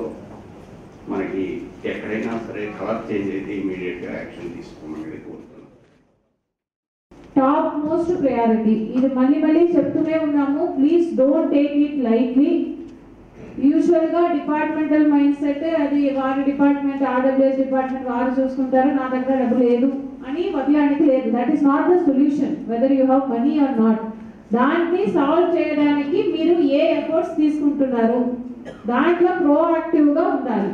మనకి ఎక్కడైనా సరే కలర్ చేంజ్ అయితే ఇమీడియట్గా యాక్షన్ తీసుకోమని కోరుతున్నాం. టాప్ మోస్ట్ ప్రయారిటీ ఇది మళ్ళీ చెప్తూనే ఉన్నాము. Please don't take it lightly. యూజువల్గా డిపార్ట్మెంటల్ మైండ్ సెట్ అది వారి డిపార్ట్మెంట్, ఆర్డబ్ల్యూఎస్ డిపార్ట్మెంట్ వారు చూసుకుంటారు, నా దగ్గర డబ్బు లేదు అని వదిలేడానికి లేదు. That is not the solution whether you have money are not. దాన్ని సాల్వ్ చేయడానికి మీరు ఏ ఎఫర్ట్స్ తీసుకుంటున్నారు, దాంట్లో ప్రోయాక్టివ్గా ఉండాలి.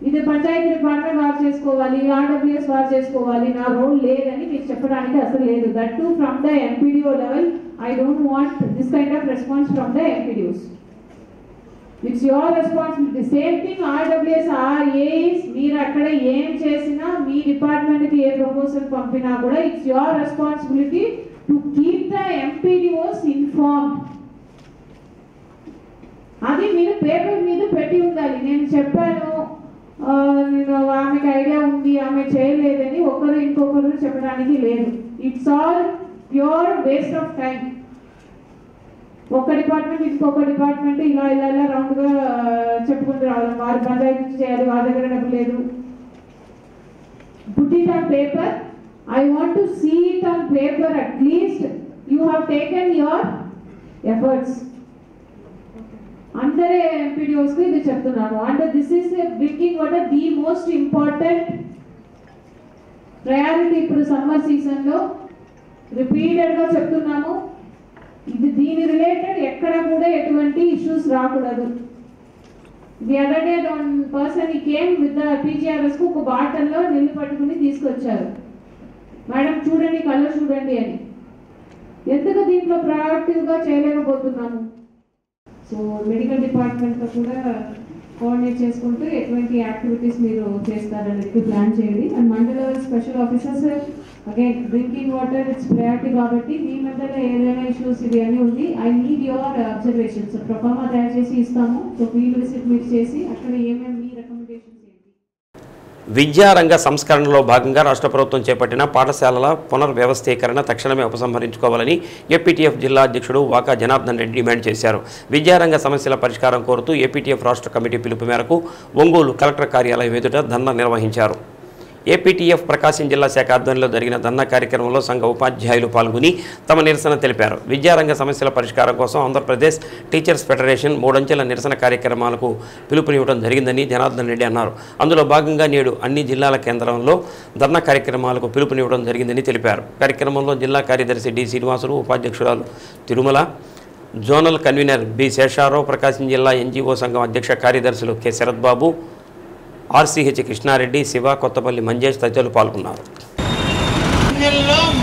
ఇది పంచాయతీ డిపార్ట్మెంట్ వారు చేసుకోవాలి, ఆర్డబ్ల్యూఎస్ వారు చేసుకోవాలి, నా రోల్ లేదని మీకు చెప్పడానికి అసలు లేదు. That to from the MPDO level. I don't want this kind of response from the MPDOs. It's your responsibility. Same thing RWS AEs మీరు అక్కడ ఏం చేసినా, మీ డిపార్ట్మెంట్కి ఏ ప్రపోజల్ పంపినా కూడా it's your responsibility to keep the MPDOs informed. అది మీరు paper మీద పెట్టి ఉండాలి. నేను చెప్పాను, ఆమెకి ఐడియా ఉంది, ఆమె చేయలేదని ఒకరు ఇంకొకరు చెప్పడానికి లేదు. It's all pure waste of time. ఒక డిపార్ట్మెంట్ ఇంకొక డిపార్ట్మెంట్ ఇలా రౌండ్గా చెప్పుకుంటూ రావాలి. వారి పంచాయతీ చేయాలి, వారి దగ్గర డబ్బు లేదు. Put it on paper. I want to see it on paper. At least you have taken your efforts. అందరే ఎంపీడీఓస్కి ఇది చెప్తున్నాను. And this is drinking water the most important priority. ఇప్పుడు సమ్మర్ సీజన్లో రిపీటెడ్గా చెప్తున్నాము, ఇది దీని రిలేటెడ్ ఎక్కడ కూడా ఎటువంటి ఇష్యూస్ రాకూడదు. The other day one person ఈ కేమ్ విత్ ద పీజీఆర్ఎస్కు ఒక బాటిల్లో నీళ్లు పట్టుకుని తీసుకొచ్చారు. మేడం చూడండి, కలర్ చూడండి అని. ఎందుకు దీంట్లో ప్రయాక్టివ్గా చేయలేకపోతున్నాము? సో మెడికల్ డిపార్ట్మెంట్తో కూడా కోఆర్డినేట్ చేసుకుంటూ ఎటువంటి యాక్టివిటీస్ మీరు చేస్తారనేది ప్లాన్ చేయండి. అండ్ మండల special officers again drinking water it's priority కాబట్టి మీ మధ్యలో ఏదైనా ఇష్యూస్ ఇవి అని ఉంది. I need your observations. Proforma తయారు చేసి ఇస్తాము. సో ఫీల్డ్ విజిట్ మీరు చేసి అక్కడ ఏమేమి మీ రికమెండేషన్స్ ఏంటి. విద్యారంగ సంస్కరణలో భాగంగా రాష్ట్ర ప్రభుత్వం చేపట్టిన పాఠశాలల పునర్వ్యవస్థీకరణ తక్షణమే ఉపసంహరించుకోవాలని ఏపీటీఎఫ్ జిల్లా అధ్యక్షుడు వాకా జనార్దన్ రెడ్డి డిమాండ్ చేశారు. విద్యారంగ సమస్యల పరిష్కారం కోరుతూ ఏపీటీఎఫ్ రాష్ట్ర కమిటీ పిలుపు మేరకు ఒంగోలు కలెక్టర్ కార్యాలయం ఎదుట ధర్నా నిర్వహించారు. ఏపీటీఎఫ్ ప్రకాశం జిల్లా శాఖ ఆధ్వర్యంలో జరిగిన ధర్నా కార్యక్రమంలో సంఘ ఉపాధ్యాయులు పాల్గొని తమ నిరసన తెలిపారు. విద్యారంగ సమస్యల పరిష్కారం కోసం ఆంధ్రప్రదేశ్ టీచర్స్ ఫెడరేషన్ 3 అంచెల నిరసన కార్యక్రమాలకు పిలుపునివ్వడం జరిగిందని జనార్దన్ రెడ్డి అన్నారు. అందులో భాగంగా నేడు అన్ని జిల్లాల కేంద్రంలో ధర్నా కార్యక్రమాలకు పిలుపునివ్వడం జరిగిందని తెలిపారు. కార్యక్రమంలో జిల్లా కార్యదర్శి డి శ్రీనివాసులు, ఉపాధ్యక్షురాలు Tirumala, zonal convener B Sesharao, Prakasam జిల్లా ఎన్జీఓ సంఘం అధ్యక్ష కార్యదర్శులు కె శరత్ బాబు, ఆర్సీహెచ్ కృష్ణారెడ్డి, శివ, కొత్తపల్లి మంజేష్ తదితరులు పాల్గొన్నారు.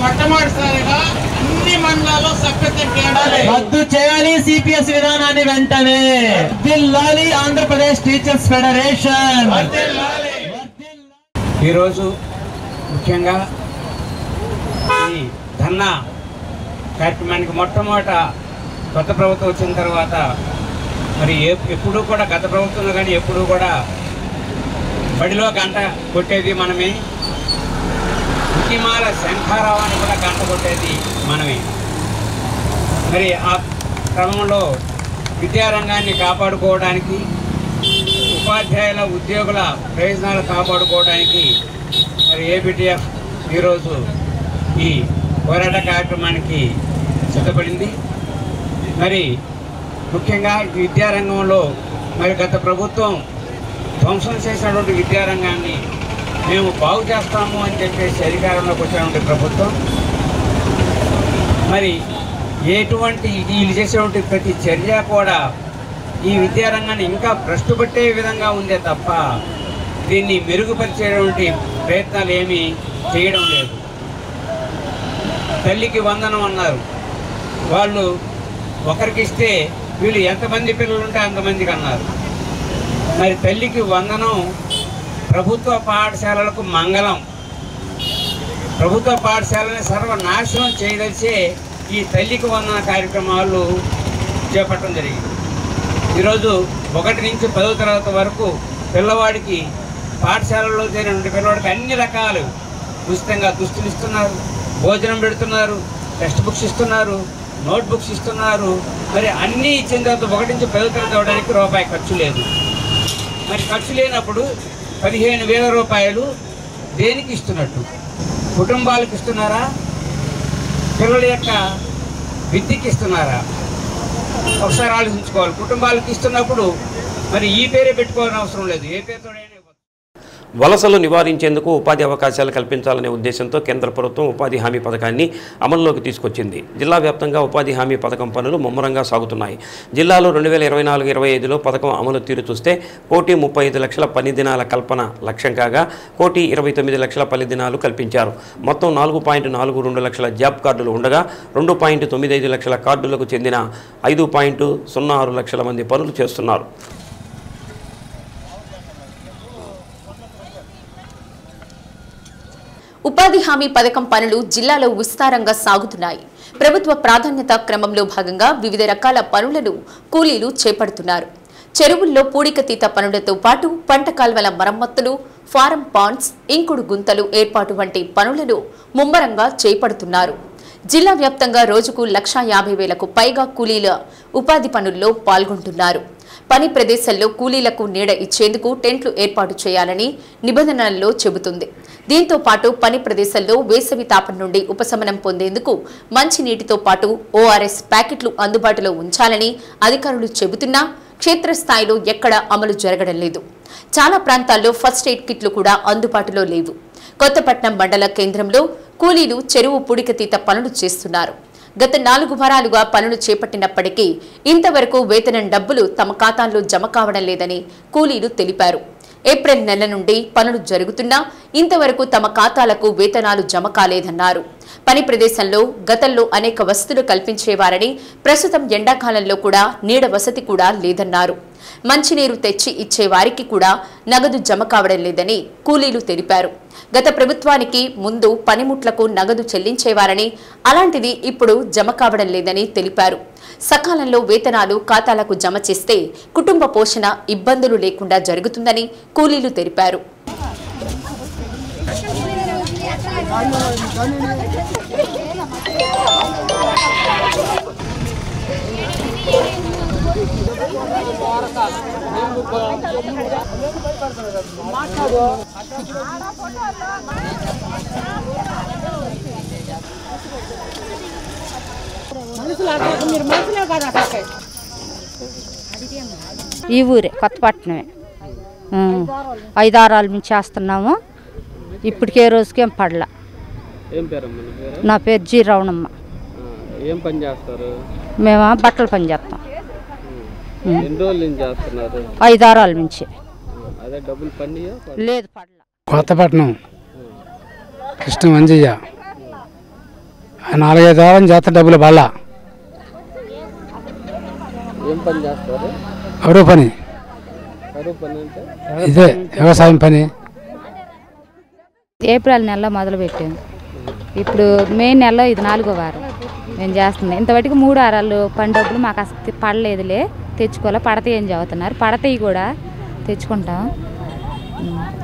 మొట్టమొదటిసారిగా అన్ని మండలాల్లో రద్దు చేయాలి సిపిఎస్ విధానాన్ని వెంటనే. వర్ధిల్లాలి ఆంధ్రప్రదేశ్ టీచర్స్ ఫెడరేషన్. ఈరోజు ముఖ్యంగా ఈ ధర్నా కార్యక్రమానికి మొట్టమొదట కొత్త ప్రభుత్వం వచ్చిన తర్వాత మరి ఎప్పుడూ కూడా గత ప్రభుత్వంలో కానీ ఎప్పుడూ కూడా బడిలో గంట కొట్టేది మనమే, ఉద్యమాల శంఖారావాన్ని కూడా గంట కొట్టేది మనమే. మరి ఆ క్రమంలో విద్యారంగాన్ని కాపాడుకోవడానికి, ఉపాధ్యాయుల ఉద్యోగుల ప్రయోజనాలు కాపాడుకోవడానికి మరి ఏపీటీఎఫ్ ఈరోజు ఈ పోరాట కార్యక్రమానికి సిద్ధపడింది. మరి ముఖ్యంగా విద్యారంగంలో మరి గత ప్రభుత్వం ధ్వంసం చేసినటువంటి విద్యారంగాన్ని మేము బాగు చేస్తాము అని చెప్పేసి అధికారంలోకి వచ్చినటువంటి ప్రభుత్వం మరి ఎటువంటి వీళ్ళు చేసేటువంటి ప్రతి చర్య కూడా ఈ విద్యారంగాన్ని ఇంకా భ్రష్టుపట్టే విధంగా ఉందే తప్ప దీన్ని మెరుగుపరిచేటువంటి ప్రయత్నాలు ఏమీ చేయడం లేదు. తల్లికి వందనం అన్నారు. వాళ్ళు ఒకరికి ఇస్తే వీళ్ళు ఎంతమంది పిల్లలు ఉంటే అంతమందికి అన్నారు. మరి తల్లికి వందనం ప్రభుత్వ పాఠశాలలకు మంగళం. ప్రభుత్వ పాఠశాలని సర్వనాశనం చేయదలిచే ఈ తల్లికి వందన కార్యక్రమాలు చేపట్టడం జరిగింది. ఈరోజు 1 నుంచి 10వ తరగతి వరకు పిల్లవాడికి పాఠశాలలో చేరినటువంటి పిల్లవాడికి అన్ని రకాలు ఉచితంగా దుస్తులు ఇస్తున్నారు, భోజనం పెడుతున్నారు, టెక్స్ట్ బుక్స్ ఇస్తున్నారు, నోట్ బుక్స్ ఇస్తున్నారు. మరి అన్నీ ఇచ్చిన తర్వాత 1 నుంచి 10వ తరగతి అవడానికి రూపాయి ఖర్చు లేదు. మరి ఖర్చు లేనప్పుడు 15,000 రూపాయలు దేనికి ఇస్తున్నట్టు? కుటుంబాలకు ఇస్తున్నారా? పిల్లల యొక్క విద్యకి ఇస్తున్నారా? ఒకసారి ఆలోచించుకోవాలి. కుటుంబాలకు ఇస్తున్నప్పుడు మరి ఈ పేరే పెట్టుకోవాలని అవసరం లేదు, ఏ పేరుతో. వలసలు నివారించేందుకు ఉపాధి అవకాశాలు కల్పించాలనే ఉద్దేశంతో కేంద్ర ప్రభుత్వం ఉపాధి హామీ పథకాన్ని అమల్లోకి తీసుకొచ్చింది. జిల్లా వ్యాప్తంగా ఉపాధి హామీ పథకం పనులు ముమ్మరంగా సాగుతున్నాయి. జిల్లాలో 2024-25లో పథకం అమలు తీరు చూస్తే 1,35,00,000 పని దినాల కల్పన లక్ష్యం కాగా 1,29,00,000 పని దినాలు కల్పించారు. మొత్తం 4.42 లక్షల జాబ్ కార్డులు ఉండగా 2.95 లక్షల కార్డులకు చెందిన 5.06 లక్షల మంది పనులు చేస్తున్నారు. ఉపాధి హామీ పథకం పనులు జిల్లాలో విస్తారంగా సాగుతున్నాయి. ప్రభుత్వ ప్రాధాన్యత క్రమంలో భాగంగా వివిధ రకాల పనులను కూలీలు చేపడుతున్నారు. చెరువుల్లో పూడికతీత పనులతో పాటు పంట కాల్వల మరమ్మతులు, ఫారం పాండ్స్, ఇంకుడు గుంతలు ఏర్పాటు వంటి పనులను ముమ్మరంగా చేపడుతున్నారు. జిల్లా వ్యాప్తంగా రోజుకు 1,50,000కు పైగా కూలీల ఉపాధి పనుల్లో పాల్గొంటున్నారు. పని ప్రదేశాల్లో కూలీలకు నీడ ఇచ్చేందుకు టెంట్లు ఏర్పాటు చేయాలని నిబంధనల్లో చెబుతుంది. దీంతో పాటు పని ప్రదేశాల్లో వేసవి తాపం నుండి ఉపశమనం పొందేందుకు మంచినీటితో పాటు ఓఆర్ఎస్ ప్యాకెట్లు అందుబాటులో ఉంచాలని అధికారులు చెబుతున్నా క్షేత్రస్థాయిలో ఎక్కడా అమలు జరగడం లేదు. చాలా ప్రాంతాల్లో ఫస్ట్ ఎయిడ్ కిట్లు కూడా అందుబాటులో లేవు. కొత్తపట్నం మండల కేంద్రంలో కూలీలు చెరువు పూడికతీత పనులు చేస్తున్నారు. గత 4 వారాలుగా పనులు చేపట్టినప్పటికీ ఇంతవరకు వేతనం డబ్బులు తమ ఖాతాల్లో జమ కావడం లేదని కూలీలు తెలిపారు. ఏప్రిల్ నెల నుండి పనులు జరుగుతున్నా ఇంతవరకు తమ ఖాతాలకు వేతనాలు జమ కాలేదన్నారు. పని ప్రదేశంలో గతంలో అనేక వసతులు కల్పించేవారని, ప్రస్తుతం ఎండాకాలంలో కూడా నీడ వసతి కూడా లేదన్నారు. మంచినీరు తెచ్చి ఇచ్చే వారికి కూడా నగదు జమ కావడం లేదని కూలీలు తెలిపారు. గత ప్రభుత్వానికి ముందు పనిముట్లకు నగదు చెల్లించేవారని, అలాంటిది ఇప్పుడు జమ కావడం లేదని తెలిపారు. సకాలంలో వేతనాలు ఖాతాలకు జమ చేస్తే కుటుంబ పోషణ ఇబ్బందులు లేకుండా జరుగుతుందని కూలీలు తెలిపారు. ఈ ఊరే కొత్తపట్నమే 5 వారాల నుంచి చేస్తున్నాము. ఇప్పటికే రోజుకేం పడలా. ఏం పేరమ్మా నీ పేరు? నా పేరు జి రవణమ్మ. ఏం పని చేస్తారు? మేము బట్టల పని చేస్తాం. ఎన్ని రోజుల నుంచి చేస్తున్నారు? 5 వారాల నుంచి. అదే డబ్బులు పడినాయా? లేదు పడలా. కొత్తపట్నం కృష్ణ మంజయ్య 4-5 వారం చేస్తే డబ్బులు పడలా. ఏం పని చేస్తారు? కరువు పని. కరువు పని అంటే ఇదే వ్యవసాయం పని. ఏప్రిల్ నెలలో మొదలుపెట్టాము. ఇప్పుడు మే నెలలో ఇది 4వ వారం మేము చేస్తున్నాం. ఇంతవరకు 3 వారాలు పని డబ్బులు మాకు అసలు పడలేదులే, తెచ్చుకోలే. పడతాయి ఏం చదువుతున్నారు, పడతాయి కూడా తెచ్చుకుంటాం.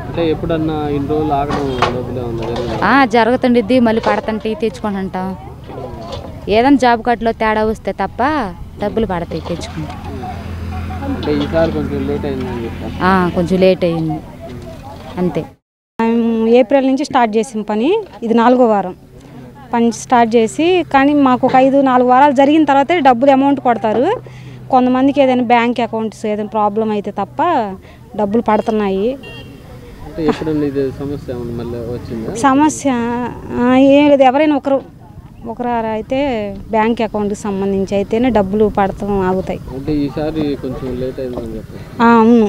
అంటే ఎప్పుడన్నా ఇన్ని రోజులు ఆగడం డబ్బులే ఉందా? జరుగుతుండిద్ది, మళ్ళీ పడతంటే తెచ్చుకుంటుంటాం. ఏదైనా జాబ్ కార్డులో తేడా వస్తే తప్ప డబ్బులు పడతాయి తెచ్చుకుంటాం. అంటే ఈసారి కొంచెం లేట్ అయిందని చెప్పారు. కొంచెం లేట్ అయింది అంతే. ఏప్రిల్ నుంచి స్టార్ట్ చేసాం పని. ఇది 4వ వారం పని స్టార్ట్ చేసి, కానీ మాకు ఒక 4 వారాలు జరిగిన తర్వాతే డబ్బులు అమౌంట్ కొడతారు. కొంతమందికి ఏదైనా బ్యాంక్ అకౌంట్స్ ఏదైనా ప్రాబ్లం అయితే తప్ప డబ్బులు పడుతున్నాయి. అంటే ఎప్పుడన్నా ఇది సమస్య మళ్ళీ వచ్చిందా? సమస్య ఏం లేదు. ఎవరైనా ఒకరు అయితే బ్యాంక్ అకౌంట్కి సంబంధించి అయితేనే డబ్బులు పడతాం ఆగుతాయి. అంటే ఈసారి కొంచెం లేట్ అయిందని చెప్పారు. అవును,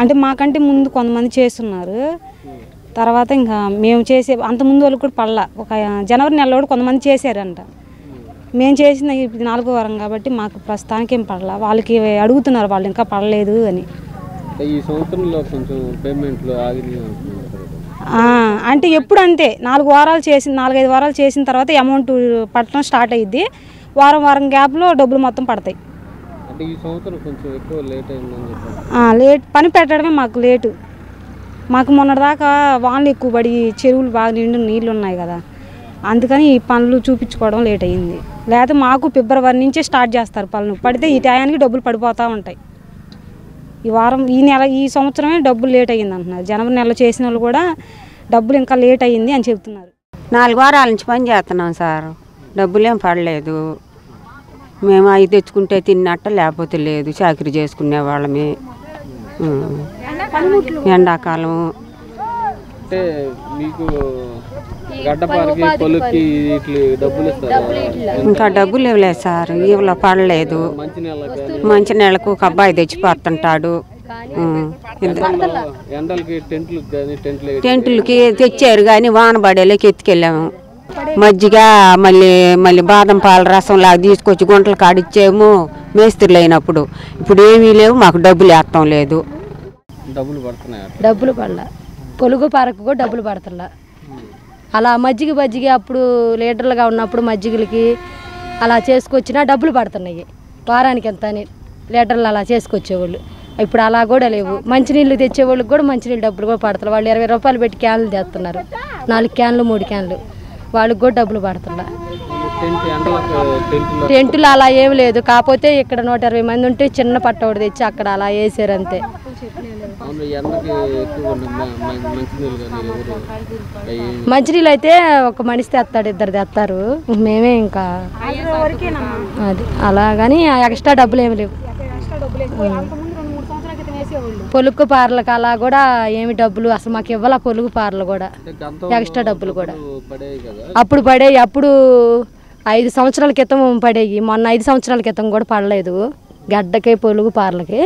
అంటే మాకంటే ముందు కొంతమంది చేస్తున్నారు. తర్వాత ఇంకా మేము చేసే అంతకుముందు వాళ్ళు కూడా పడలా. ఒక జనవరి నెలలో కూడా కొంతమంది చేశారంట. మేము చేసిన ఇది 4వ వారం కాబట్టి మాకు ప్రస్తుతానికి ఏం పడలా. వాళ్ళకి అడుగుతున్నారు వాళ్ళు ఇంకా పడలేదు అని. ఈ సంవత్సరంలో కొంచెం పేమెంట్లు ఆగినాయి. అంటే ఎప్పుడు అంతే 4 వారాలు చేసిన 4-5 వారాలు చేసిన తర్వాత అమౌంట్ పడటం స్టార్ట్ అయ్యిద్ది. వారం గ్యాప్లో డబ్బులు మొత్తం పడతాయి. అంటే ఈ సంవత్సరం కొంచెం ఎక్కువ లేట్ అయిందని చెప్పారు. లేట్ పని పెట్టడమే మాకు లేటు. మాకు మొన్నటిదాకా వానలు ఎక్కువ పడి చెరువులు బాగా నీళ్ళు ఉన్నాయి కదా, అందుకని ఈ పనులు చూపించుకోవడం లేట్ అయ్యింది. లేకపోతే మాకు ఫిబ్రవరి నుంచే స్టార్ట్ చేస్తారు పనులు. పడితే ఈ టయానికి డబ్బులు పడిపోతూ ఉంటాయి. ఈ సంవత్సరమే డబ్బులు లేట్ అయ్యింది అంటున్నారు. జనవరి నెలలో చేసిన వాళ్ళు కూడా డబ్బులు ఇంకా లేట్ అయ్యింది అని చెప్తున్నారు. 4 వారాల నుంచి పని చేస్తున్నాం సార్, డబ్బులేం పడలేదు. మేము అవి తెచ్చుకుంటే తిన్నట్ట, లేకపోతే లేదు. చాకరీ చేసుకునే వాళ్ళమే. ఎండాకాలం అంటే మీకు గడ్డపారకి పొలుకి డబ్బులు ఇస్తారు. ఇంకా డబ్బులు ఇవ్వలేదు సార్, ఇవ్వలో పడలేదు. మంచి నెలకు ఒక అబ్బాయి తెచ్చిపోతుంటాడు. టెంట్లకి తెచ్చారు కానీ వాన పడేలోకి ఎత్తుకెళ్ళాము. మజ్జిగ మళ్ళీ బాదం పాల రసం లాగా తీసుకొచ్చి గుంటలు కాడిచ్చాము మేస్త్రులు అయినప్పుడు. ఇప్పుడు ఏమీ లేవు, మాకు డబ్బులు వేస్తాం లేదు. డబ్బులు పడలా. పొలుగు పారకు కూడా డబ్బులు పడతలా. అలా మజ్జిగ అప్పుడు లీటర్లుగా ఉన్నప్పుడు మజ్జిగలకి అలా చేసుకొచ్చినా డబ్బులు పడుతున్నాయి. వారానికి ఎంత అని లీటర్లు అలా చేసుకొచ్చేవాళ్ళు. ఇప్పుడు అలా కూడా లేవు. మంచినీళ్ళు తెచ్చేవాళ్ళకి కూడా మంచినీళ్ళు డబ్బులు కూడా పడుతున్నారు. వాళ్ళు 20 రూపాయలు పెట్టి క్యాన్లు తెస్తున్నారు. 4 క్యాన్లు 3 క్యాన్లు వాళ్ళకి కూడా డబ్బులు పడుతున్నా. టెంటులు అలా ఏమి లేదు. కాకపోతే ఇక్కడ 120 మంది ఉంటే చిన్న పట్ట ఒకటి తెచ్చి అక్కడ అలా వేసారు అంతే. మంచినీళ్ళు అయితే ఒక మనిషి తెస్తాడు, 2 తెస్తారు. మేమే ఇంకా అది అలా కానీ ఎక్స్ట్రా డబ్బులు ఏమి లేవు. పొలుగు పార్లకు అలా కూడా ఏమి డబ్బులు అసలు మాకు ఇవ్వాల. పొలుగు పార్లు కూడా ఎక్స్ట్రా డబ్బులు కూడా అప్పుడు పడేవి. అప్పుడు 5 సంవత్సరాల క్రితం పడేవి. మొన్న 5 సంవత్సరాల క్రితం కూడా పడలేదు గడ్డకి పొలుగు పార్లకి.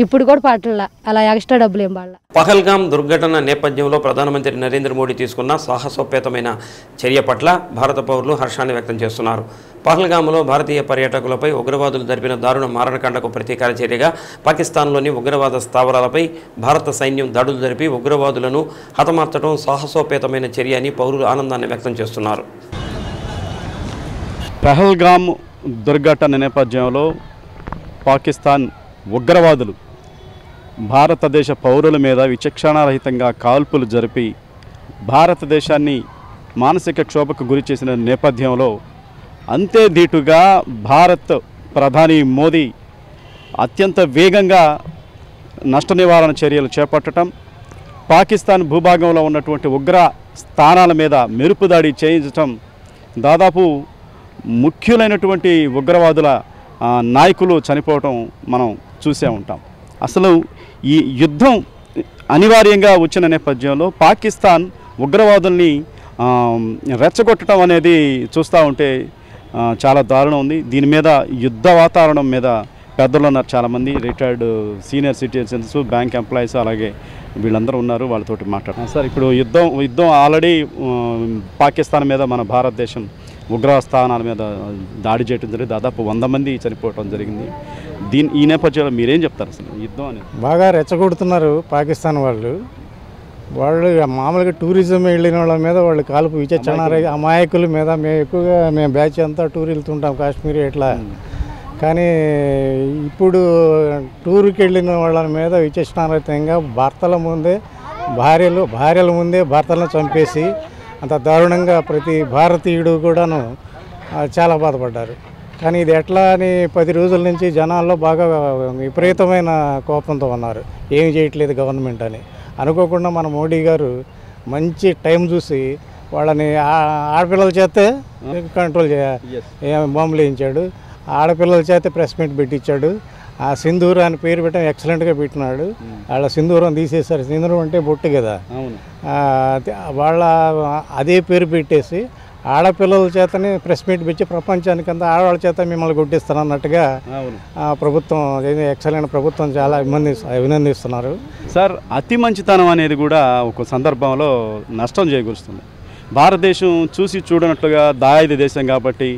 ఇప్పుడు కూడా పడలా. అలా ఎక్స్ట్రా డబ్బులు ఏం పడలా. పహల్గామ్ దుర్ఘటన నేపథ్యంలో ప్రధానమంత్రి నరేంద్ర మోడీ తీసుకున్న సాహసోపేతమైన చర్య పట్ల భారత పౌరులు హర్షాన్ని వ్యక్తం చేస్తున్నారు. పహల్గామ్లో భారతీయ పర్యాటకులపై ఉగ్రవాదులు జరిపిన దారుణ మారణకాండకు ప్రతీకార చర్యగా పాకిస్తాన్లోని ఉగ్రవాద స్థావరాలపై భారత సైన్యం దాడులు జరిపి ఉగ్రవాదులను హతమార్చడం సాహసోపేతమైన చర్య అని పౌరులు ఆనందాన్ని వ్యక్తం చేస్తున్నారు. పహల్గామ్ దుర్ఘటన నేపథ్యంలో పాకిస్తాన్ ఉగ్రవాదులు భారతదేశ పౌరుల మీద విచక్షణారహితంగా కాల్పులు జరిపి భారతదేశాన్ని మానసిక క్షోభకు గురి చేసిన నేపథ్యంలో అంతే ధీటుగా భారత్ ప్రధాని మోదీ అత్యంత వేగంగా నష్ట నివారణ చర్యలు చేపట్టడం, పాకిస్తాన్ భూభాగంలో ఉన్నటువంటి ఉగ్ర స్థానాల మీద మెరుపు దాడి చేయించటం, దాదాపు ముఖ్యులైనటువంటి ఉగ్రవాదుల నాయకులు చనిపోవటం మనం చూసే ఉంటాం. అసలు ఈ యుద్ధం అనివార్యంగా వచ్చిన నేపథ్యంలో పాకిస్తాన్ ఉగ్రవాదుల్ని రెచ్చగొట్టడం అనేది చూస్తూ ఉంటే చాలా దారుణం ఉంది. దీని మీద యుద్ధ వాతావరణం మీద పెద్దలు ఉన్నారు, చాలామంది retired senior citizens, bank employees, అలాగే వీళ్ళందరూ ఉన్నారు. వాళ్ళతోటి మాట్లాడుతున్నాం. సార్, ఇప్పుడు యుద్ధం ఆల్రెడీ పాకిస్తాన్ మీద మన భారతదేశం ఉగ్రవాద స్థానాల మీద దాడి చేయడం జరిగింది. దాదాపు 100 మంది చనిపోవడం జరిగింది. ఈ నేపథ్యంలో మీరేం చెప్తారు? అసలు యుద్ధం అనేది బాగా రెచ్చగొడుతున్నారు పాకిస్తాన్ వాళ్ళు. మామూలుగా టూరిజం వెళ్ళిన వాళ్ళ మీద వాళ్ళు కాల్పు విచక్షణ అమాయకుల మీద మేము బ్యాచ్ అంతా టూర్ వెళ్తుంటాం కాశ్మీర్ ఇట్లా. కానీ ఇప్పుడు టూర్కి వెళ్ళిన వాళ్ళ మీద విచక్షణారహితంగా భార్యల ముందే భర్తలను చంపేసి అంత దారుణంగా ప్రతి భారతీయుడు కూడాను చాలా బాధపడ్డారు. కానీ ఇది ఎట్లా అని 10 రోజుల నుంచి జనాల్లో బాగా విపరీతమైన కోపంతో ఉన్నారు. ఏం చేయట్లేదు గవర్నమెంట్ అని. అనుకోకుండా మన మోడీ గారు మంచి టైం చూసి వాళ్ళని ఆడపిల్లల చేతే కంట్రోల్ బాంబులు వేయించాడు. ఆడపిల్లల చేత ప్రెస్ మీట్ పెట్టించాడు. ఆ సింధూర్ అని పేరు పెట్టడం ఎక్సలెంట్గా పెట్టినాడు. వాళ్ళ సింధూరం తీసేశారు. సింధూరం అంటే బొట్టు కదా, వాళ్ళ అదే పేరు పెట్టేసి ఆడపిల్లల చేతనే ప్రెస్ మీట్ పెట్టి ప్రపంచానికంతా ఆడవాళ్ళ చేత మిమ్మల్ని కొట్టిస్తారు అన్నట్టుగా ప్రభుత్వం ఎక్సలెంట్ ప్రభుత్వం చాలా అభినందిస్తున్నారు. సార్, అతి మంచితనం అనేది కూడా ఒక సందర్భంలో నష్టం చేకూరుస్తుంది. భారతదేశం చూసి చూడనట్లుగా దాయాది దేశం కాబట్టి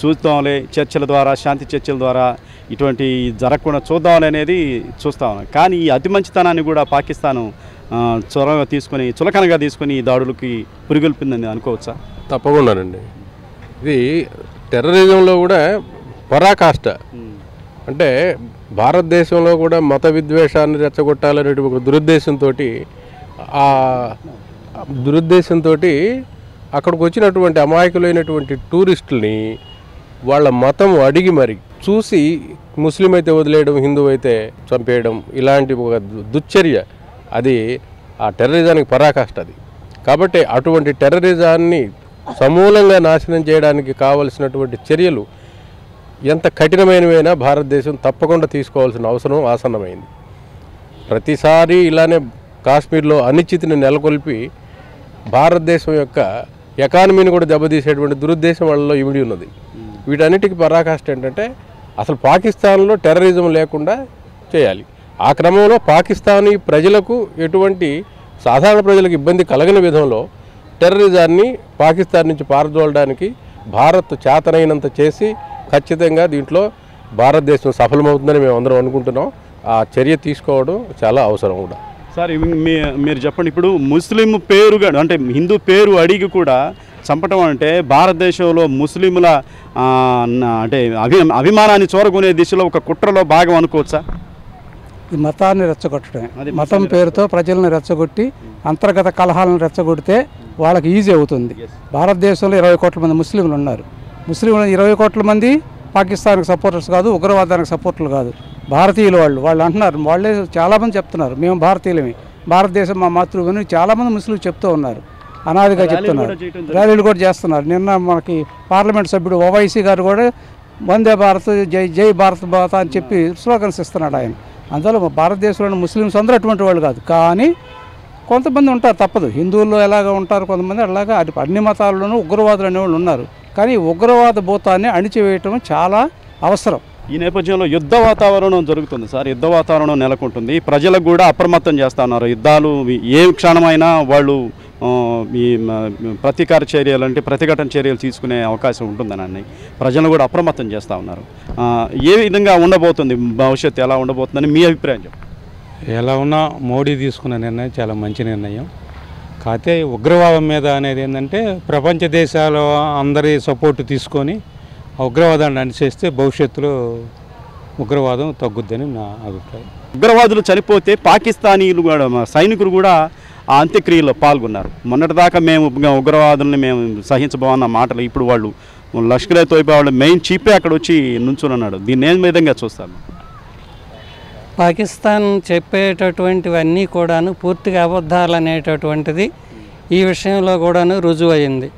చూద్దాంలే, చర్చల ద్వారా, శాంతి చర్చల ద్వారా ఇటువంటి జరగకుండా చూద్దాంలే అనేది చూస్తా ఉన్నాం. కానీ ఈ అతి మంచితనాన్ని కూడా పాకిస్తాన్ చులకనగా తీసుకొని ఈ దాడులకి పురిగొల్పిందని అనుకోవచ్చా? తప్పకుండానండి. ఇది టెర్రరిజంలో కూడా పరాకాష్ట. అంటే భారతదేశంలో కూడా మత విద్వేషాన్ని రెచ్చగొట్టాలనే ఒక దురుద్దేశంతో అక్కడికి వచ్చినటువంటి అమాయకులైనటువంటి టూరిస్టుల్ని వాళ్ళ మతం అడిగి మరి చూసి ముస్లిం అయితే వదిలేయడం, హిందూ అయితే చంపేయడం, ఇలాంటి ఒక దుశ్చర్య అది ఆ టెర్రరిజానికి పరాకాష్ట అది. కాబట్టి అటువంటి టెర్రరిజాన్ని సమూలంగా నాశనం చేయడానికి కావలసినటువంటి చర్యలు ఎంత కఠినమైనవైనా భారతదేశం తప్పకుండా తీసుకోవాల్సిన అవసరం ఆసన్నమైంది. ప్రతిసారి ఇలానే కాశ్మీర్లో అనిశ్చితిని నెలకొల్పి భారతదేశం యొక్క ఎకానమీని కూడా దెబ్బతీసేటువంటి దురుద్దేశం వాళ్ళలో ఇమిడి ఉన్నది. వీటన్నిటికీ పరాకాష్ట ఏంటంటే అసలు పాకిస్తాన్లో టెర్రరిజం లేకుండా చేయాలి. ఆ క్రమంలో పాకిస్తానీ ప్రజలకు ఎటువంటి సాధారణ ప్రజలకు ఇబ్బంది కలగని విధంలో టెర్రరిజాన్ని పాకిస్తాన్ నుంచి పారదోలడానికి భారత్ చేతనైనంత చేసి ఖచ్చితంగా దీంట్లో భారతదేశం సఫలమవుతుందని మేము అందరం అనుకుంటున్నాం. ఆ చర్య తీసుకోవడం చాలా అవసరం కూడా. సార్, మీరు చెప్పండి, ఇప్పుడు ముస్లిం పేరుగా అంటే హిందూ పేరు అడిగి కూడా చంపటం అంటే భారతదేశంలో ముస్లింల అంటే అభిమానాన్ని చూరగొనే దిశలో ఒక కుట్రలో భాగం అనుకోవచ్చా? ఈ మతాన్ని రెచ్చగొట్టడమే. మతం పేరుతో ప్రజలను రెచ్చగొట్టి అంతర్గత కలహాలను రెచ్చగొడితే వాళ్ళకి ఈజీ అవుతుంది. భారతదేశంలో 20 కోట్ల మంది ముస్లింలు ఉన్నారు. ముస్లింలు 20 కోట్ల మంది పాకిస్తాన్కి సపోర్టర్స్ కాదు, ఉగ్రవాదానికి సపోర్టర్లు కాదు, భారతీయులు. వాళ్ళు అంటున్నారు, వాళ్ళే చాలామంది చెప్తున్నారు మేము భారతీయులమే, భారతదేశం మా మాతృభూమి చాలామంది ముస్లింలు చెప్తూ ఉన్నారు, అనాదిగా చెప్తున్నారు, ర్యాలీలు కూడా చేస్తున్నారు. నిన్న మనకి పార్లమెంట్ సభ్యుడు ఓవైసీ గారు కూడా వందే భారత్, జై జై భారత్ భారత అని చెప్పి స్లోగన్స్ ఇస్తున్నాడు ఆయన. అందులో భారతదేశంలోని ముస్లిమ్స్ అందరూ అటువంటి వాళ్ళు కాదు, కానీ కొంతమంది ఉంటారు, తప్పదు. హిందువుల్లో ఎలాగ ఉంటారు కొంతమంది, అలాగా అన్ని మతాల్లోనూ ఉగ్రవాదులు అనేవాళ్ళు ఉన్నారు. కానీ ఉగ్రవాద భూతాన్ని అణిచివేయటం చాలా అవసరం. ఈ నేపథ్యంలో యుద్ధ వాతావరణం జరుగుతుంది సార్. యుద్ధ వాతావరణం నెలకొంటుంది. ప్రజలకు కూడా అప్రమత్తం చేస్తూ ఉన్నారు. యుద్ధాలు ఏ క్షణమైనా వాళ్ళు ఈ ప్రతీకార చర్యలు అంటే ప్రతిఘటన చర్యలు తీసుకునే అవకాశం ఉంటుందని ప్రజలను కూడా అప్రమత్తం చేస్తూ ఉన్నారు. ఏ విధంగా ఉండబోతుంది భవిష్యత్తు, ఎలా ఉండబోతుందని మీ అభిప్రాయం చెప్పండి. ఎలా ఉన్నా మోడీ తీసుకున్న నిర్ణయం చాలా మంచి నిర్ణయం. కాకపోతే ఉగ్రవాదం మీద అనేది ఏంటంటే ప్రపంచ దేశాలు అందరి సపోర్టు తీసుకొని ఉగ్రవాదాన్ని అణిచేస్తే భవిష్యత్తులో ఉగ్రవాదం తగ్గుద్దని నా అభిప్రాయం. ఉగ్రవాదులు చనిపోతే పాకిస్తానీలు కూడా సైనికులు కూడా ఆ అంత్యక్రియల్లో పాల్గొన్నారు. మొన్నటిదాకా మేము ఉగ్రవాదుల్ని మేము సహించబోమన్న మాటలు ఇప్పుడు వాళ్ళు లష్కరే తోయిబా వాళ్ళు మెయిన్ చీఫే అక్కడ వచ్చి నుంచుని ఉన్నాడు. దీన్ని ఏ విధంగా చూస్తాను? పాకిస్తాన్ చెప్పేటటువంటివన్నీ కూడాను పూర్తిగా అబద్ధాలు అనేటటువంటిది ఈ విషయంలో కూడాను రుజువైంది.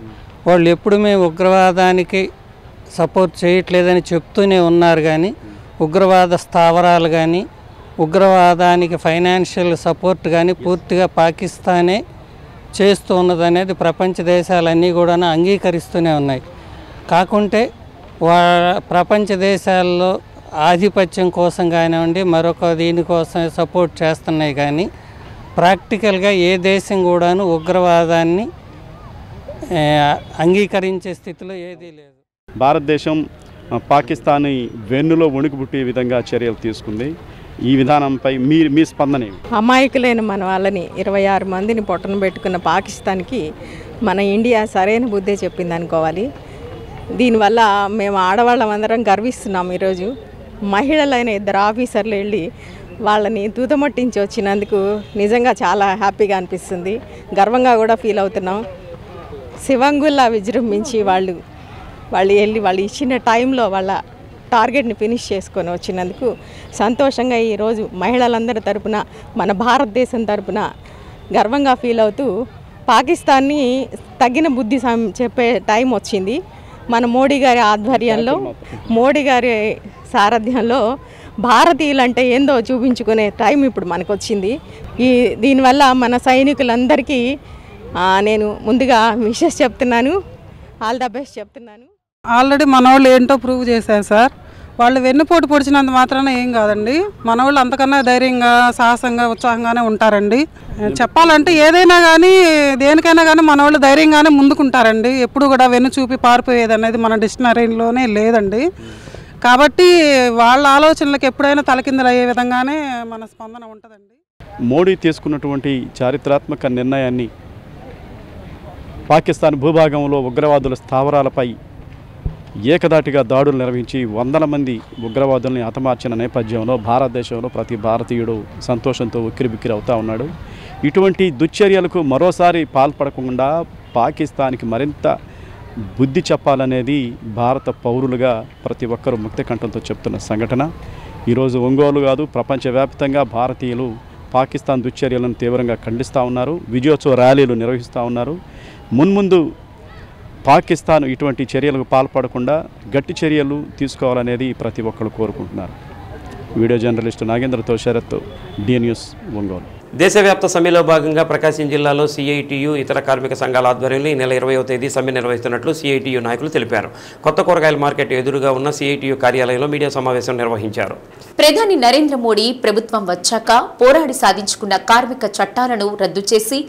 వాళ్ళు ఎప్పుడు మేము ఉగ్రవాదానికి సపోర్ట్ చేయట్లేదని చెప్తూనే ఉన్నారు, కానీ ఉగ్రవాద స్థావరాలు కానీ ఉగ్రవాదానికి ఫైనాన్షియల్ సపోర్ట్ కానీ పూర్తిగా పాకిస్తానే చేస్తూ ఉన్నదనేది ప్రపంచ దేశాలన్నీ కూడా అంగీకరిస్తూనే ఉన్నాయి. కాకుంటే ప్రపంచ దేశాల్లో ఆధిపత్యం కోసం కానివ్వండి మరొక దీనికోసం సపోర్ట్ చేస్తున్నాయి, కానీ ప్రాక్టికల్గా ఏ దేశం కూడాను ఉగ్రవాదాన్ని అంగీకరించే స్థితిలో ఏదీ లేదు. భారతదేశం పాకిస్తానీ వెన్నులో వణుకు పుట్టే విధంగా చర్యలు తీసుకుంది. ఈ విధానంపై మీ స్పందన ఏమి? అమాయకులైన మన వాళ్ళని 26 మందిని పొట్టన పెట్టుకున్న పాకిస్తాన్కి మన ఇండియా సరైన బుద్ధే చెప్పింది అనుకోవాలి. దీనివల్ల మేము ఆడవాళ్ళం అందరం గర్విస్తున్నాం. ఈరోజు మహిళలైన 2 ఆఫీసర్లు వెళ్ళి వాళ్ళని దూతమట్టించి వచ్చినందుకు నిజంగా చాలా హ్యాపీగా అనిపిస్తుంది, గర్వంగా కూడా ఫీల్ అవుతున్నాం. శివంగుల్లా విజృంభించి వాళ్ళు వెళ్ళి వాళ్ళు ఇచ్చిన టైంలో వాళ్ళ టార్గెట్ని ఫినిష్ చేసుకొని వచ్చినందుకు సంతోషంగా ఈరోజు మహిళలందరి తరపున మన భారతదేశం తరపున గర్వంగా ఫీల్ అవుతూ పాకిస్తాన్ని తగిన బుద్ధి చెప్పే టైం వచ్చింది. మన మోడీ గారి ఆధ్వర్యంలో, మోడీ గారి సారథ్యంలో భారతీయులంటే ఏందో చూపించుకునే టైం ఇప్పుడు మనకు వచ్చింది. దీనివల్ల మన సైనికులందరికీ నేను ముందుగా విషెస్ చెప్తున్నాను, ఆల్ ద బెస్ట్ చెప్తున్నాను. ఆల్రెడీ మన వాళ్ళు ఏంటో ప్రూవ్ చేశారు సార్. వాళ్ళు వెన్నుపోటు పొడిచినంత మాత్రాన ఏం కాదండి, మన వాళ్ళు అంతకన్నా ధైర్యంగా సాహసంగా ఉత్సాహంగానే ఉంటారండి. చెప్పాలంటే ఏదైనా కానీ దేనికైనా కానీ మన వాళ్ళు ధైర్యంగానే ముందుకుంటారండి. ఎప్పుడు కూడా వెన్ను చూపి పారిపోయేది అనేది మన డిక్షనరీలోనే లేదండి. కాబట్టి వాళ్ళ ఆలోచనలకు ఎప్పుడైనా తలకిందులు అయ్యే విధంగానే మన స్పందన ఉంటుందండి. మోడీ తీసుకున్నటువంటి చారిత్రాత్మక నిర్ణయాన్ని పాకిస్తాన్ భూభాగంలో ఉగ్రవాదుల స్థావరాలపై ఏకదాటిగా దాడులు నిర్వహించి 100 మంది ఉగ్రవాదుల్ని హతమార్చిన నేపథ్యంలో భారతదేశంలో ప్రతి భారతీయుడు సంతోషంతో ఉక్కిరిబిక్కిరి అవుతూ ఉన్నాడు. ఇటువంటి దుశ్చర్యలకు మరోసారి పాల్పడకుండా పాకిస్తాన్కి మరింత బుద్ధి చెప్పాలనేది భారత పౌరులుగా ప్రతి ఒక్కరూ ముక్త కంఠంతో చెప్తున్న సంఘటన. ఈరోజు ఒంగోలు కాదు, ప్రపంచవ్యాప్తంగా భారతీయులు పాకిస్తాన్ దుశ్చర్యలను తీవ్రంగా ఖండిస్తూ ఉన్నారు, విజయోత్సవ ర్యాలీలు నిర్వహిస్తూ ఉన్నారు. మున్ముందు పాకిస్తాన్ ఇటువంటి చర్యలకు పాల్పడకుండా గట్టి చర్యలు తీసుకోవాలనేది ప్రతి ఒక్కరు కోరుకుంటున్నారు. వీడియో జర్నలిస్టు నాగేంద్రతో శరత్, డి న్యూస్, ఒంగోలు. దేశవ్యాప్త సమ్మెలో భాగంగా ప్రకాశం జిల్లాలో సిఐటియు ఇతర కార్మిక సంఘాల ఆధ్వర్యంలో ఈ నెల 20వ తేదీ సమ్మె నిర్వహిస్తున్నట్లు సిఐటియు నాయకులు తెలిపారు. కొత్త కూరగాయల మార్కెట్ ఎదురుగా ఉన్న సిఐటియు కార్యాలయంలో మీడియా సమావేశం నిర్వహించారు. ప్రధాని నరేంద్ర మోడీ ప్రభుత్వం వచ్చాక పోరాడి సాధించుకున్న కార్మిక చట్టాలను రద్దు చేసి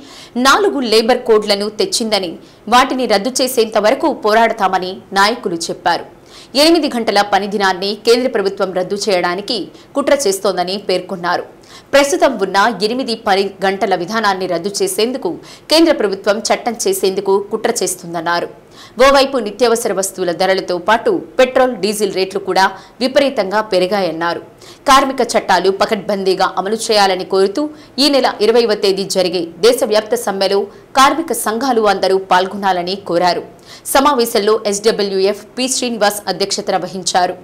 4 లేబర్ కోడ్లను తెచ్చిందని, వాటిని రద్దు చేసేంత వరకు పోరాడతామని నాయకులు చెప్పారు. 8 గంటల పని దినాన్ని కేంద్ర ప్రభుత్వం రద్దు చేయడానికి కుట్ర చేస్తోందని పేర్కొన్నారు. ప్రస్తుతం ఉన్న 8 గంటల విధానాన్ని రద్దు చేసేందుకు కేంద్ర ప్రభుత్వం చట్టం చేసేందుకు కుట్ర చేస్తుందన్నారు. ఓవైపు నిత్యావసర వస్తువుల ధరలతో పాటు పెట్రోల్, డీజిల్ రేట్లు కూడా విపరీతంగా పెరిగాయన్నారు. కార్మిక చట్టాలు పకడ్బందీగా అమలు చేయాలని కోరుతూ ఈ నెల 20వ తేదీ జరిగే దేశవ్యాప్త సమ్మెలో కార్మిక సంఘాలు అందరూ పాల్గొనాలని కోరారు. సమావేశంలో ఎస్డబ్ల్యూఎఫ్ పి శ్రీనివాస్ అధ్యక్షతన వహించారు.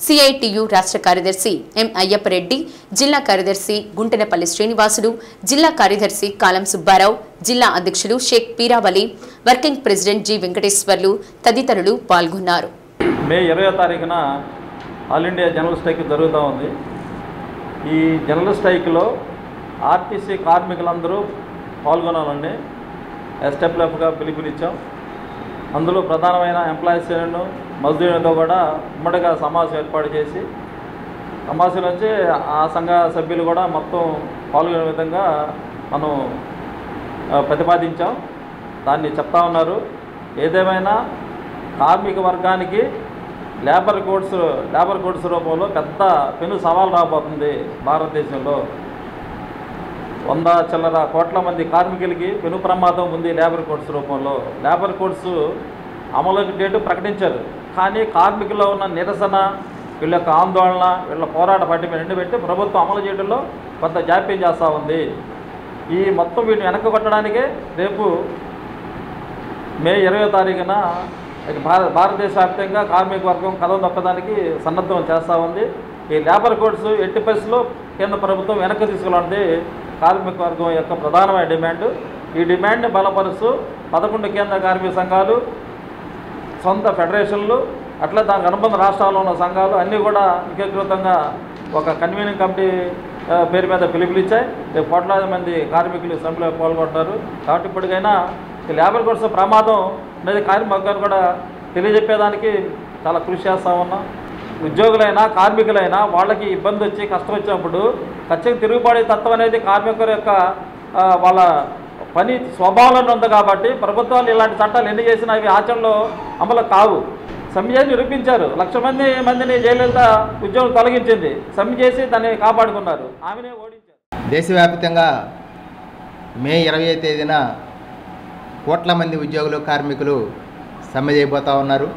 సిఐటియు రాష్ట్ర కార్యదర్శి ఎం అయ్యప్పరెడ్డి, జిల్లా కార్యదర్శి గుంటెనపల్లి శ్రీనివాసులు, జిల్లా కార్యదర్శి కాలం సుబ్బారావు, జిల్లా అధ్యక్షులు Shaik Peeravali, working president G Venkateswarlu తదితరులు పాల్గొన్నారు. మే 20వ తారీఖున ఆల్ ఇండియా జనరల్ స్ట్రైక్ జరుగుతూ ఉంది. ఈ జనరల్ స్ట్రైక్లో ఆర్టీసీ కార్మికులందరూ పాల్గొనాలని ఎస్డబ్ల్యూఎఫ్గా పిలుపునిచ్చాం. అందులో ప్రధానమైన ఎంప్లాయీస్ యూనియన్, మజ్దూరులతో కూడా ఉమ్మడిగా సమావేశం ఏర్పాటు చేసి సమావేశం నుంచి ఆ సంఘ సభ్యులు కూడా మొత్తం పాల్గొనే విధంగా మనం ప్రతిపాదించాం. దాన్ని చెప్తా ఉన్నారు. ఏదేమైనా కార్మిక వర్గానికి లేబర్ కోడ్స్ రూపంలో పెద్ద పెను సవాల్ రాబోతుంది. భారతదేశంలో 100 చిల్లర కోట్ల మంది కార్మికులకి పెను ప్రమాదం ఉంది లేబర్ కోడ్స్ రూపంలో. లేబర్ కోడ్స్ అమలుకి డేటు ప్రకటించారు, కానీ కార్మికుల్లో ఉన్న నిరసన, వీళ్ళ యొక్క ఆందోళన, వీళ్ళ పోరాట పట్టిమ పెట్టి ప్రభుత్వం అమలు చేయడంలో కొంత జాప్యం చేస్తూ ఉంది. ఈ మొత్తం వీటిని వెనక్కి కొట్టడానికే రేపు మే 20వ తారీఖున భారతదేశ వ్యాప్తంగా కార్మిక వర్గం కథం తొక్కడానికి సన్నద్ధం చేస్తూ ఉంది. ఈ లేబర్ కోడ్స్ ఎట్టి పరిస్థితుల్లో కేంద్ర ప్రభుత్వం వెనక్కి తీసుకురావడం కార్మిక వర్గం యొక్క ప్రధానమైన డిమాండ్. ఈ డిమాండ్ని బలపరుస్తూ 11 కేంద్ర కార్మిక సంఘాలు, సొంత ఫెడరేషన్లు, అట్లా దానికి అనుబంధ రాష్ట్రాల్లో ఉన్న సంఘాలు అన్నీ కూడా ఏకీకృతంగా ఒక కన్వీనింగ్ కమిటీ పేరు మీద పిలుపునిచ్చాయి. రేపు కోట్లాది మంది కార్మికులు సమ్మెలో పాల్గొంటారు. కాబట్టి ఇప్పటికైనా ఈ లేబర్ కోడ్స్ ప్రమాదం అనేది కార్మికులు కూడా తెలియజెప్పేదానికి చాలా కృషి చేస్తూ ఉన్నాం. ఉద్యోగులైనా కార్మికులైనా వాళ్ళకి ఇబ్బంది వచ్చి కష్టం వచ్చినప్పుడు ఖచ్చితంగా తిరుగుబాటు తత్వం అనేది కార్మికుల యొక్క వాళ్ళ పని స్వభావంలో ఉంది. కాబట్టి ప్రభుత్వాలు ఇలాంటి చట్టాలు ఎన్ని చేసినా అవి ఆచరణలో అమలు కావు. సమ్మె నిరూపించారు. 1,00,000 మందిని జయలలిత ఉద్యోగులు తొలగించింది. సమ్మె చేసి దాన్ని కాపాడుకున్నారు. ఆమెనే ఓడించారు. దేశవ్యాప్తంగా మే 20వ తేదీన కోట్ల మంది ఉద్యోగులు కార్మికులు సమ్మె చేయబోతూ ఉన్నారు.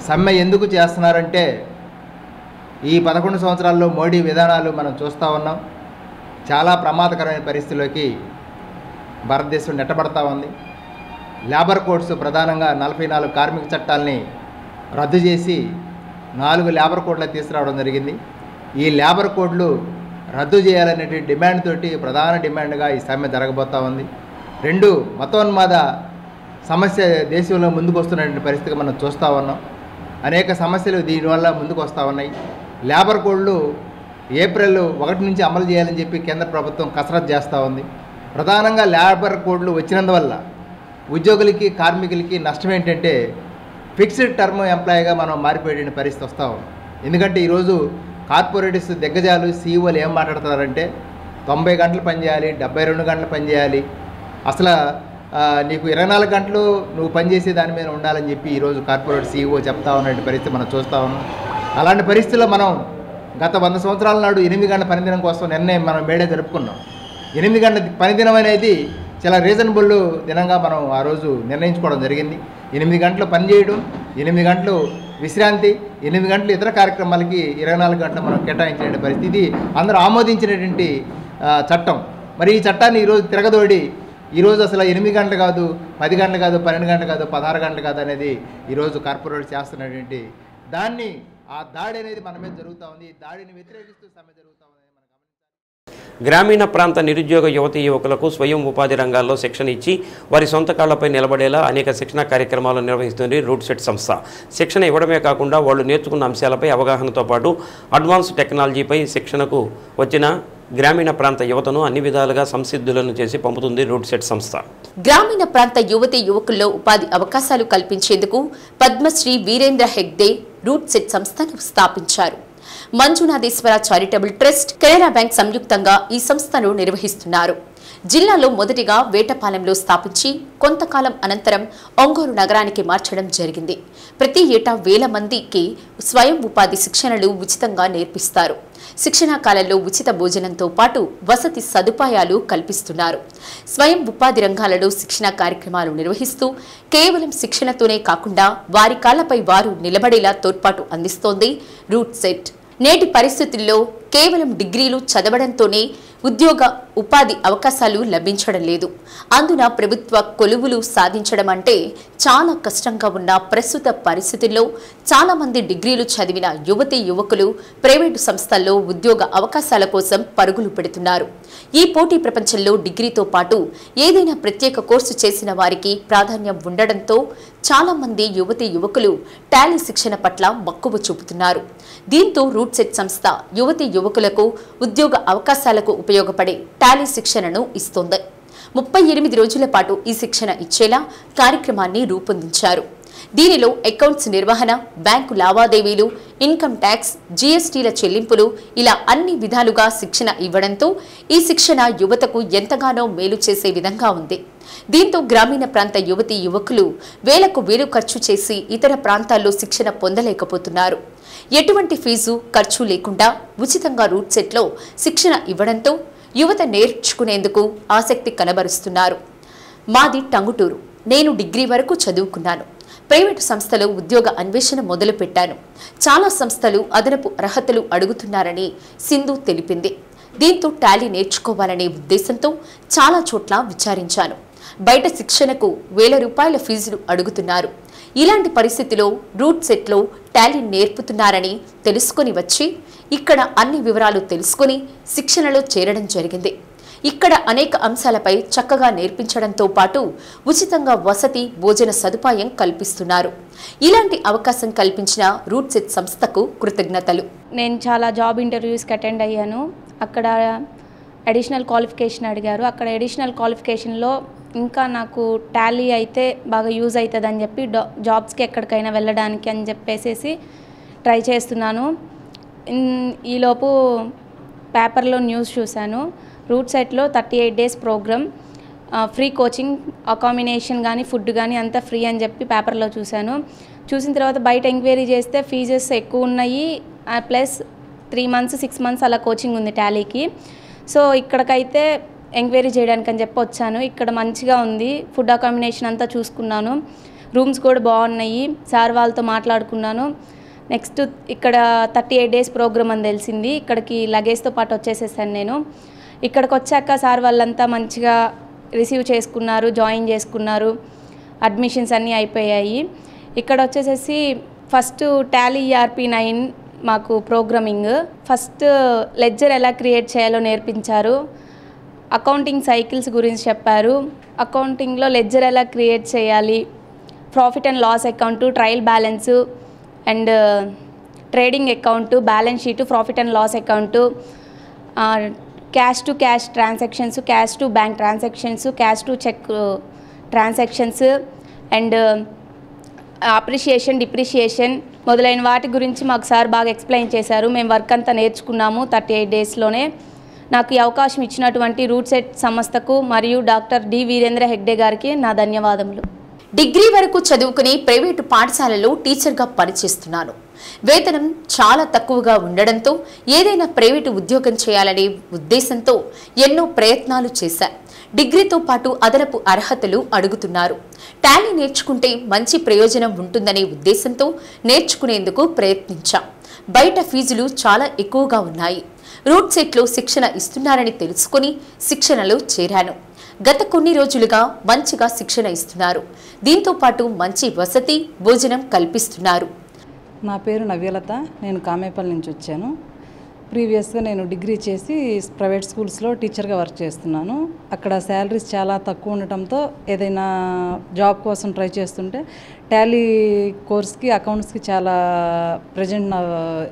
సమ్మె ఎందుకు చేస్తున్నారంటే ఈ 11 సంవత్సరాల్లో మోడీ విధానాలు మనం చూస్తూ ఉన్నాం. చాలా ప్రమాదకరమైన పరిస్థితిలోకి భారతదేశం నెట్టబడతా ఉంది. లేబర్ కోడ్స్ ప్రధానంగా 44 కార్మిక చట్టాలని రద్దు చేసి 4 లేబర్ కోడ్లు తీసుకురావడం జరిగింది. ఈ లేబర్ కోడ్లు రద్దు చేయాలనే డిమాండ్ తోటి ప్రధాన డిమాండ్గా ఈ సమ్మె జరగబోతూ ఉంది. 2 మతోన్మాద సమస్య దేశంలో ముందుకు వస్తున్నటువంటి పరిస్థితిగా మనం చూస్తూ ఉన్నాం. అనేక సమస్యలు దీనివల్ల ముందుకు వస్తూ ఉన్నాయి. లేబర్ కోడ్లు ఏప్రిల్ 1 నుంచి అమలు చేయాలని చెప్పి కేంద్ర ప్రభుత్వం కసరత్తు చేస్తూ ఉంది. ప్రధానంగా లేబర్ కోడ్లు వచ్చినందువల్ల ఉద్యోగులకి కార్మికులకి నష్టం ఏంటంటే ఫిక్స్డ్ టర్మ్ ఎంప్లాయీగా మనం మారిపోయే పరిస్థితి వస్తూ ఉంది. ఎందుకంటే ఈరోజు కార్పొరేట్స్ దిగ్గజాలు సీఈఓలు ఏం మాట్లాడుతున్నారంటే 90 గంటలు పనిచేయాలి, 72 గంటలు పనిచేయాలి, అసలు నీకు 24 గంటలు నువ్వు పనిచేసే దాని మీద ఉండాలని చెప్పి ఈరోజు కార్పొరేట్ సీఈఓ చెప్తా ఉన్నటువంటి పరిస్థితి మనం చూస్తూ ఉన్నాం. అలాంటి పరిస్థితుల్లో మనం గత 100 సంవత్సరాల నాడు 8 గంటల పనిదినం కోసం నిర్ణయం మనం మేడే జరుపుకున్నాం. 8 గంటల పనిదినం అనేది చాలా రీజనబుల్ దినంగా మనం ఆ రోజు నిర్ణయించుకోవడం జరిగింది. 8 గంటలు పనిచేయడం, 8 గంటలు విశ్రాంతి, 8 గంటలు ఇతర కార్యక్రమాలకి 24 గంటలు మనం కేటాయించిన పరిస్థితి అందరూ ఆమోదించినటువంటి చట్టం. మరి ఈ చట్టాన్ని ఈరోజు తిరగదోడి ఈరోజు అసలు 8 గంటలు కాదు, 10 గంటలు కాదు, 12 గంటలు కాదు, 16 గంటలు కాదు అనేది ఈరోజు కార్పొరేట్ చేస్తున్నటువంటి దాన్ని ఆ దాడి అనేది మన మీద జరుగుతూ ఉంది. ఈ దాడిని వ్యతిరేకిస్తూ సమ్మె జరుగుతూ ఉంది. గ్రామీణ ప్రాంత నిరుద్యోగ యువతీ యువకులకు స్వయం ఉపాధి రంగాల్లో శిక్షణ ఇచ్చి వారి సొంత కాళ్లపై నిలబడేలా అనేక శిక్షణ కార్యక్రమాలు నిర్వహిస్తుంది రూట్ సెట్ సంస్థ. శిక్షణ ఇవ్వడమే కాకుండా వాళ్ళు నేర్చుకున్న అంశాలపై అవగాహనతో పాటు అడ్వాన్స్ టెక్నాలజీపై శిక్షణకు వచ్చిన గ్రామీణ ప్రాంత యువతను అన్ని విధాలుగా సంసిద్ధులను చేసి పంపుతుంది రూట్ సెట్ సంస్థ. గ్రామీణ ప్రాంత యువతీ యువకుల్లో ఉపాధి అవకాశాలు కల్పించేందుకు పద్మశ్రీ వీరేంద్ర హెగ్డే రూట్ సెట్ సంస్థను స్థాపించారు. Manjunatheshwara charitable trust, Canara bank సంయుక్తంగా ఈ సంస్థను నిర్వహిస్తున్నారు. జిల్లాలో మొదటిగా వేటపాలెంలో స్థాపించి కొంతకాలం అనంతరం ఒంగోలు నగరానికి మార్చడం జరిగింది. ప్రతి ఏటా 1000 మందికి స్వయం ఉపాధి శిక్షణలు ఉచితంగా నేర్పిస్తారు. శిక్షణా కాలంలో ఉచిత భోజనంతో పాటు వసతి సదుపాయాలు కల్పిస్తున్నారు. స్వయం ఉపాధి రంగాలలో శిక్షణా కార్యక్రమాలు నిర్వహిస్తూ కేవలం శిక్షణతోనే కాకుండా వారి కాళ్లపై వారు నిలబడేలా తోడ్పాటు అందిస్తోంది రూట్ సెట్. నేటి పరిస్థితుల్లో కేవలం డిగ్రీలు చదవడంతోనే ఉద్యోగ ఉపాధి అవకాశాలు లభించడం లేదు. అందున ప్రభుత్వ కొలువులు సాధించడం అంటే చాలా కష్టంగా ఉన్న ప్రస్తుత పరిస్థితుల్లో చాలా మంది డిగ్రీలు చదివిన యువతీ యువకులు ప్రైవేటు సంస్థల్లో ఉద్యోగ అవకాశాల కోసం పరుగులు పెడుతున్నారు. ఈ పోటీ ప్రపంచంలో డిగ్రీతో పాటు ఏదైనా ప్రత్యేక కోర్సు చేసిన వారికి ప్రాధాన్యం ఉండడంతో చాలా మంది యువతీ యువకులు టాలీ శిక్షణ పట్ల మక్కువ చూపుతున్నారు. దీంతో రూట్ సెట్ సంస్థ యువతీ యువకులకు ఉద్యోగ అవకాశాలకు ఉపయోగపడే టాలీ శిక్షణను ఇస్తోంది. 38 రోజుల పాటు ఈ శిక్షణ ఇచ్చేలా కార్యక్రమాన్ని రూపొందించారు. దీనిలో అకౌంట్స్ నిర్వహణ, బ్యాంకు లావాదేవీలు, ఇన్కమ్ ట్యాక్స్, జీఎస్టీల చెల్లింపులు ఇలా అన్ని విధాలుగా శిక్షణ ఇవ్వడంతో ఈ శిక్షణ యువతకు ఎంతగానో మేలు చేసే విధంగా ఉంది. దీంతో గ్రామీణ ప్రాంత యువతీ యువకులు వేలకు వేలు ఖర్చు చేసి ఇతర ప్రాంతాల్లో శిక్షణ పొందలేకపోతున్నారు. ఎటువంటి ఫీజు ఖర్చు లేకుండా ఉచితంగా రూట్ సెట్లో శిక్షణ ఇవ్వడంతో యువత నేర్చుకునేందుకు ఆసక్తి కనబరుస్తున్నారు. మాది టంగుటూరు. నేను డిగ్రీ వరకు చదువుకున్నాను. ప్రైవేటు సంస్థలో ఉద్యోగ అన్వేషణ మొదలుపెట్టాను. చాలా సంస్థలు అదనపు అర్హతలు అడుగుతున్నారని సింధు తెలిపింది. దీంతో టాలీ నేర్చుకోవాలనే ఉద్దేశంతో చాలా చోట్ల విచారించాను. బయట శిక్షణకు ₹1000 ఫీజులు అడుగుతున్నారు. ఇలాంటి పరిస్థితిలో రూట్ సెట్లో టాలీ నేర్పుతున్నారని తెలుసుకొని వచ్చి ఇక్కడ అన్ని వివరాలు తెలుసుకొని శిక్షణలో చేరడం జరిగింది. ఇక్కడ అనేక అంశాలపై చక్కగా నేర్పించడంతో పాటు ఉచితంగా వసతి, భోజన సదుపాయం కల్పిస్తున్నారు. ఇలాంటి అవకాశం కల్పించిన రూట్ సెట్ సంస్థకు కృతజ్ఞతలు. నేను చాలా జాబ్ ఇంటర్వ్యూస్కి అటెండ్ అయ్యాను. అక్కడ అడిషనల్ క్వాలిఫికేషన్ అడిగారు. అక్కడ అడిషనల్ క్వాలిఫికేషన్లో ఇంకా నాకు టాలీ అయితే బాగా యూజ్ అవుతుందని చెప్పి జాబ్స్కి ఎక్కడికైనా వెళ్ళడానికి అని చెప్పేసి ట్రై చేస్తున్నాను. ఈలోపు పేపర్లో న్యూస్ చూశాను. రూట్ సెట్లో 38 days programme, free coaching, accommodation కానీ ఫుడ్ కానీ అంతా ఫ్రీ అని చెప్పి పేపర్లో చూశాను. చూసిన తర్వాత బయట ఎంక్వైరీ చేస్తే ఫీజెస్ ఎక్కువ ఉన్నాయి, ప్లస్ 3 మంత్స్ 6 మంత్స్ అలా కోచింగ్ ఉంది టాలీకి. సో ఇక్కడికైతే ఎంక్వైరీ చేయడానికి అని చెప్పి వచ్చాను. ఇక్కడ మంచిగా ఉంది, ఫుడ్ అకామిడేషన్ అంతా చూసుకున్నాను, రూమ్స్ కూడా బాగున్నాయి, సార్ వాళ్ళతో మాట్లాడుకున్నాను. నెక్స్ట్ ఇక్కడ 38 డేస్ ప్రోగ్రామ్ అని తెలిసింది. ఇక్కడికి లగేజ్తో పాటు వచ్చేసేసాను నేను. ఇక్కడికి వచ్చాక సార్ వాళ్ళంతా మంచిగా రిసీవ్ చేసుకున్నారు, జాయిన్ చేసుకున్నారు, అడ్మిషన్స్ అన్నీ అయిపోయాయి. ఇక్కడ వచ్చేసేసి ఫస్ట్ టాలీ ERP9 మాకు ప్రోగ్రామింగ్, ఫస్ట్ లెడ్జర్ ఎలా క్రియేట్ చేయాలో నేర్పించారు, అకౌంటింగ్ సైకిల్స్ గురించి చెప్పారు, అకౌంటింగ్లో లెడ్జర్ ఎలా క్రియేట్ చేయాలి, profit and loss account, trial balance and trading account, balance sheet, profit and loss account, cash to cash transactions, cash to bank transactions, cash to cheque transactions and appreciation, depreciation మొదలైన వాటి గురించి మాకు sir బాగా explain చేశారు. మేము work అంతా నేర్చుకున్నాము 38 డేస్లోనే. నాకు ఈ అవకాశం ఇచ్చినటువంటి రూట్ సెట్ సంస్థకు మరియు డాక్టర్ డి వీరేంద్ర హెగ్డే గారికి నా ధన్యవాదములు. డిగ్రీ వరకు చదువుకుని ప్రైవేటు పాఠశాలలో టీచర్గా పనిచేస్తున్నాను. వేతనం చాలా తక్కువగా ఉండడంతో ఏదైనా ప్రైవేటు ఉద్యోగం చేయాలనే ఉద్దేశంతో ఎన్నో ప్రయత్నాలు చేశా. డిగ్రీతో పాటు అదనపు అర్హతలు అడుగుతున్నారు. టాలీ నేర్చుకుంటే మంచి ప్రయోజనం ఉంటుందనే ఉద్దేశంతో నేర్చుకునేందుకు ప్రయత్నించాం. బయట ఫీజులు చాలా ఎక్కువగా ఉన్నాయి. రూట్ సెట్లో శిక్షణ ఇస్తున్నారని తెలుసుకుని శిక్షణలో చేరాను. గత కొన్ని రోజులుగా మంచిగా శిక్షణ ఇస్తున్నారు. దీంతో పాటు మంచి వసతి, భోజనం కల్పిస్తున్నారు. నా పేరు నవ్యలత. నేను కామేపల్లి నుంచి వచ్చాను. ప్రీవియస్గా నేను డిగ్రీ చేసి ప్రైవేట్ స్కూల్స్లో టీచర్గా వర్క్ చేస్తున్నాను. అక్కడ శాలరీస్ చాలా తక్కువ ఉండటంతో ఏదైనా జాబ్ కోసం ట్రై చేస్తుంటే టాలీ కోర్స్కి, అకౌంట్స్కి చాలా ప్రజెంట్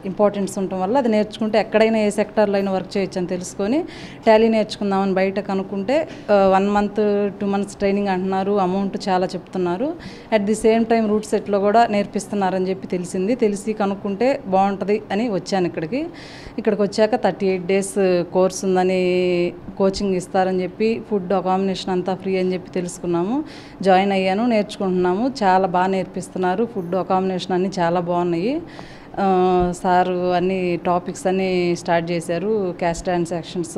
ఇంపార్టెన్స్ ఉండటం వల్ల అది నేర్చుకుంటే ఎక్కడైనా ఏ సెక్టార్లో అయినా వర్క్ చేయొచ్చు అని తెలుసుకొని టాలీ నేర్చుకుందామని బయట కనుక్కుంటే 1 మంత్ 2 మంత్స్ ట్రైనింగ్ అంటున్నారు, అమౌంట్ చాలా చెప్తున్నారు. అట్ ది సేమ్ టైం రూట్ సెట్లో కూడా నేర్పిస్తున్నారని చెప్పి తెలిసి కనుక్కుంటే బాగుంటుంది అని వచ్చాను ఇక్కడికి. ఇక్కడికి వచ్చాక 38 డేస్ కోర్స్ ఉందని, కోచింగ్ ఇస్తారని చెప్పి, ఫుడ్ అకామిడేషన్ అంతా ఫ్రీ అని చెప్పి తెలుసుకున్నాము. జాయిన్ అయ్యాను, నేర్చుకుంటున్నాము. చాలా బాగా నేర్పిస్తున్నారు. ఫుడ్ అకామిడేషన్ అన్నీ చాలా బాగున్నాయి. సారు అన్ని టాపిక్స్ అన్నీ స్టార్ట్ చేశారు. Cash transactions,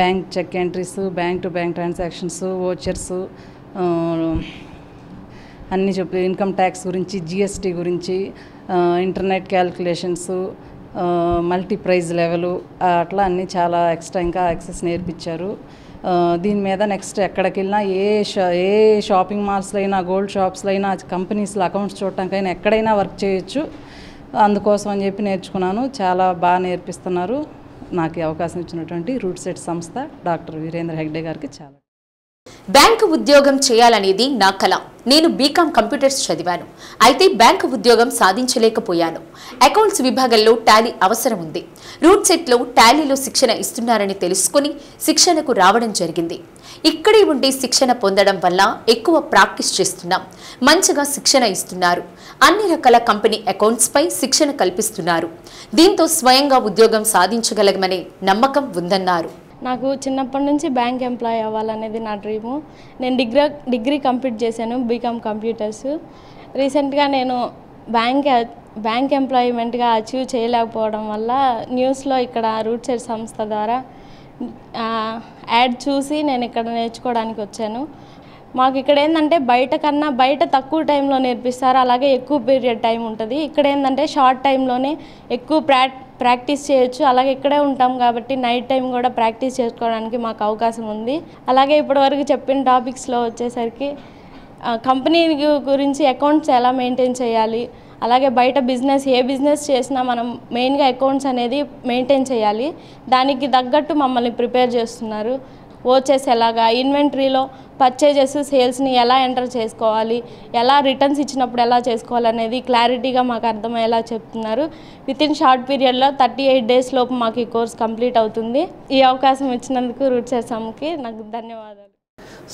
bank cheque entries, bank to bank transactions, vouchers అన్నీ చెప్పి, ఇన్కమ్ ట్యాక్స్ గురించి, GST గురించి, internet calculations, multi price levels, అట్లా అన్నీ చాలా ఎక్స్ట్రా ఇంకా యాక్సెస్ నేర్పించారు. దీని మీద నెక్స్ట్ ఎక్కడికి వెళ్ళినా ఏ షాపింగ్ మాల్స్లో అయినా, గోల్డ్ షాప్స్లో అయినా, కంపెనీస్లో అకౌంట్స్ చూడటానికైనా ఎక్కడైనా వర్క్ చేయొచ్చు. అందుకోసం అని చెప్పి నేర్చుకున్నాను. చాలా బాగా నేర్పిస్తున్నారు. నాకు ఈ అవకాశం ఇచ్చినటువంటి రూట్ సెట్ సంస్థ డాక్టర్ వీరేంద్ర హెగ్డే గారికి చాలా. బ్యాంకు ఉద్యోగం చేయాలనేది నా కల. నేను బీకామ్ కంప్యూటర్స్ చదివాను. అయితే బ్యాంకు ఉద్యోగం సాధించలేకపోయాను. అకౌంట్స్ విభాగంలో టాలీ అవసరం ఉంది. రూట్ సెట్లో టాలీలో శిక్షణ ఇస్తున్నారని తెలుసుకుని శిక్షణకు రావడం జరిగింది. ఇక్కడే ఉండి శిక్షణ పొందడం వల్ల ఎక్కువ ప్రాక్టీస్ చేస్తున్నాం. మంచిగా శిక్షణ ఇస్తున్నారు. అన్ని రకాల కంపెనీ అకౌంట్స్పై శిక్షణ కల్పిస్తున్నారు. దీంతో స్వయంగా ఉద్యోగం సాధించగలమనే నమ్మకం ఉందన్నారు. నాకు చిన్నప్పటి నుంచి బ్యాంక్ ఎంప్లాయీ అవ్వాలనేది నా డ్రీము. నేను డిగ్రీ కంప్లీట్ చేశాను, బీకామ్ కంప్యూటర్స్. రీసెంట్గా నేను బ్యాంక్ ఎంప్లాయ్మెంట్గా అచీవ్ చేయలేకపోవడం వల్ల న్యూస్లో ఇక్కడ రూట్ సెట్ సంస్థ ద్వారా యాడ్ చూసి నేను ఇక్కడ నేర్చుకోవడానికి వచ్చాను. మాకు ఇక్కడ ఏంటంటే బయట తక్కువ టైంలో నేర్పిస్తారు, అలాగే ఎక్కువ పీరియడ్ టైం ఉంటుంది. ఇక్కడ ఏంటంటే షార్ట్ టైంలోనే ఎక్కువ ప్రాక్టీస్ చేయొచ్చు. అలాగే ఇక్కడే ఉంటాం కాబట్టి నైట్ టైం కూడా ప్రాక్టీస్ చేసుకోవడానికి మాకు అవకాశం ఉంది. అలాగే ఇప్పటివరకు చెప్పిన టాపిక్స్లో వచ్చేసరికి కంపెనీ గురించి అకౌంట్స్ ఎలా మెయింటైన్ చేయాలి, అలాగే బయట బిజినెస్ ఏ బిజినెస్ చేసినా మనం మెయిన్గా అకౌంట్స్ అనేది మెయింటైన్ చేయాలి. దానికి తగ్గట్టు మమ్మల్ని ప్రిపేర్ చేస్తున్నారు. ఓచెస్ ఎలాగా, ఇన్వెంటరీలో పర్చేజెస్ సేల్స్ని ఎలా ఎంటర్ చేసుకోవాలి, ఎలా రిటర్న్స్ ఇచ్చినప్పుడు ఎలా చేసుకోవాలి అనేది క్లారిటీగా మాకు అర్థమయ్యేలా చెప్తున్నారు. వితిన్ షార్ట్ పీరియడ్లో 38 days లోపు మాకు ఈ కోర్స్ కంప్లీట్ అవుతుంది. ఈ అవకాశం ఇచ్చినందుకు రూట్స్ ఎస్ఎంకి నాకు ధన్యవాదాలు.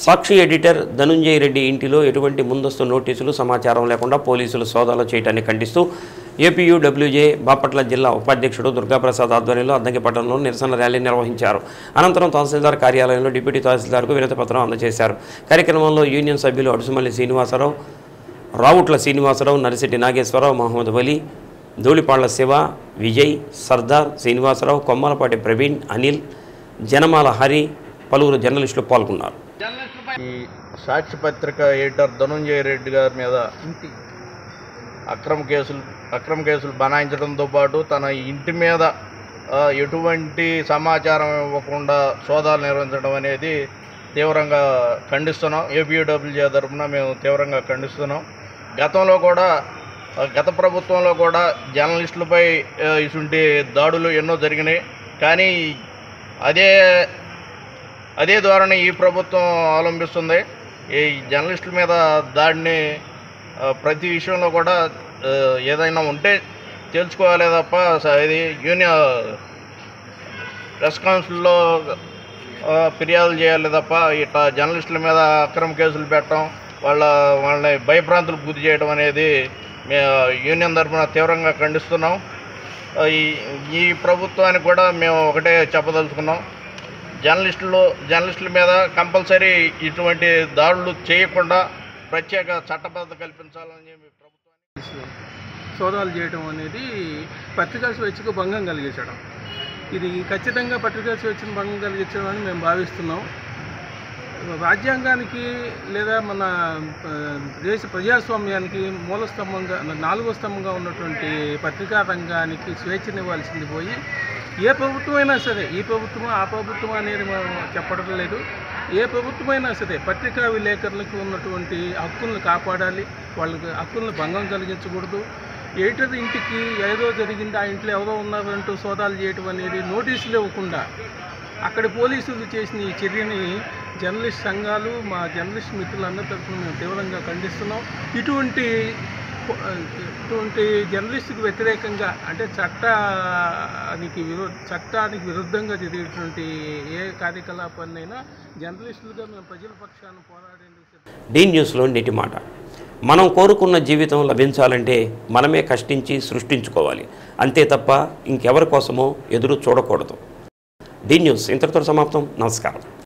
సాక్షి ఎడిటర్ ధనుంజయ రెడ్డి ఇంటిలో ఎటువంటి ముందస్తు నోటీసులు సమాచారం లేకుండా పోలీసులు సోదాలు చేయడాన్ని ఖండిస్తూ ఏపీయూడబ్ల్యూజే బాపట్ల జిల్లా ఉపాధ్యక్షుడు దుర్గాప్రసాద్ ఆధ్వర్యంలో అద్దంకిపట్నంలో నిరసన ర్యాలీ నిర్వహించారు. అనంతరం తహసీల్దార్ కార్యాలయంలో డిప్యూటీ తహసీల్దార్కు వినతిపత్రం అందజేశారు. కార్యక్రమంలో యూనియన్ సభ్యులు అడుసుమల్లి శ్రీనివాసరావు, రావుట్ల శ్రీనివాసరావు, నరిశెట్టి నాగేశ్వరరావు, మహమ్మద్ వలీ, ధూళిపాళ్ల శివ, విజయ్, సర్దార్, శ్రీనివాసరావు, కొమ్మలపాటి ప్రవీణ్, అనిల్, జనమాల హరి, పలువురు జర్నలిస్టులు పాల్గొన్నారు. ఈ సాక్షి పత్రిక ఎడిటర్ ధనుంజయ రెడ్డి గారి మీద అక్రమ కేసులు బనాయించడంతో పాటు తన ఇంటి మీద ఎటువంటి సమాచారం ఇవ్వకుండా సోదాలు నిర్వహించడం అనేది తీవ్రంగా ఖండిస్తున్నాం. ఏపీయూడబ్ల్యూజే తరఫున మేము తీవ్రంగా ఖండిస్తున్నాం. గత ప్రభుత్వంలో కూడా జర్నలిస్టులపై ఇటువంటి దాడులు ఎన్నో జరిగినాయి. కానీ అదే ధోరణి ఈ ప్రభుత్వం అవలంబిస్తుంది. ఈ జర్నలిస్టుల మీద దాడిని ప్రతి విషయంలో కూడా ఏదైనా ఉంటే తేల్చుకోవాలి తప్ప ఇది ప్రెస్ కౌన్సిల్లో ఫిర్యాదులు చేయాలి తప్ప ఇట్లా జర్నలిస్టుల మీద అక్రమ కేసులు పెట్టడం, వాళ్ళని భయభ్రాంతులకు గురి చేయడం అనేది యూనియన్ తరఫున తీవ్రంగా ఖండిస్తున్నాం. ఈ ప్రభుత్వానికి కూడా మేము ఒకటే చెప్పదలుచుకున్నాం, జర్నలిస్టుల మీద కంపల్సరీ ఇటువంటి దాడులు చేయకుండా ప్రత్యేక చట్టబద్ధత కల్పించాలని చెప్పి ప్రభుత్వానికి సోదాలు చేయడం అనేది పత్రికా స్వేచ్ఛకు భంగం కలిగించడం. ఇది ఖచ్చితంగా పత్రికా స్వేచ్ఛను భంగం కలిగించడం అని మేము భావిస్తున్నాం. రాజ్యాంగానికి లేదా మన దేశ ప్రజాస్వామ్యానికి మూలస్తంభంగా 4వ స్తంభంగా ఉన్నటువంటి పత్రికా రంగానికి స్వేచ్ఛనివ్వాల్సింది పోయి ఏ ప్రభుత్వమైనా సరే, ఈ ప్రభుత్వం ఆ ప్రభుత్వం అనేది మనం చెప్పడం లేదు, ఏ ప్రభుత్వమైనా సరే పత్రికా విలేకరులకు ఉన్నటువంటి హక్కులను కాపాడాలి, వాళ్ళకి హక్కులను భంగం కలిగించకూడదు. ఎడిటర్ ఇంటికి ఏదో జరిగింది, ఆ ఇంట్లో ఎవరో ఉన్నారంటూ సోదాలు చేయడం అనేది నోటీసులు ఇవ్వకుండా అక్కడ పోలీసులు చేసిన ఈ చర్యని జర్నలిస్ట్ సంఘాలు, మా జర్నలిస్ట్ మిత్రులందరి తరఫున మేము తీవ్రంగా ఖండిస్తున్నాం. ఇటువంటి జర్నలిస్టుకు వ్యతిరేకంగా అంటే చట్టానికి విరుద్ధంగా జరిగేటువంటి ఏ కార్యకలాపాన్నైనా జర్నలిస్టులుగా మేము ప్రజల పక్షాన పోరాడేందుకు. డీ న్యూస్లో నేటి మాట. మనం కోరుకున్న జీవితం లభించాలంటే మనమే కష్టించి సృష్టించుకోవాలి, అంతే తప్ప ఇంకెవరి కోసమో ఎదురు చూడకూడదు. డీ న్యూస్ ఇంతటితో సమాప్తం. నమస్కారం.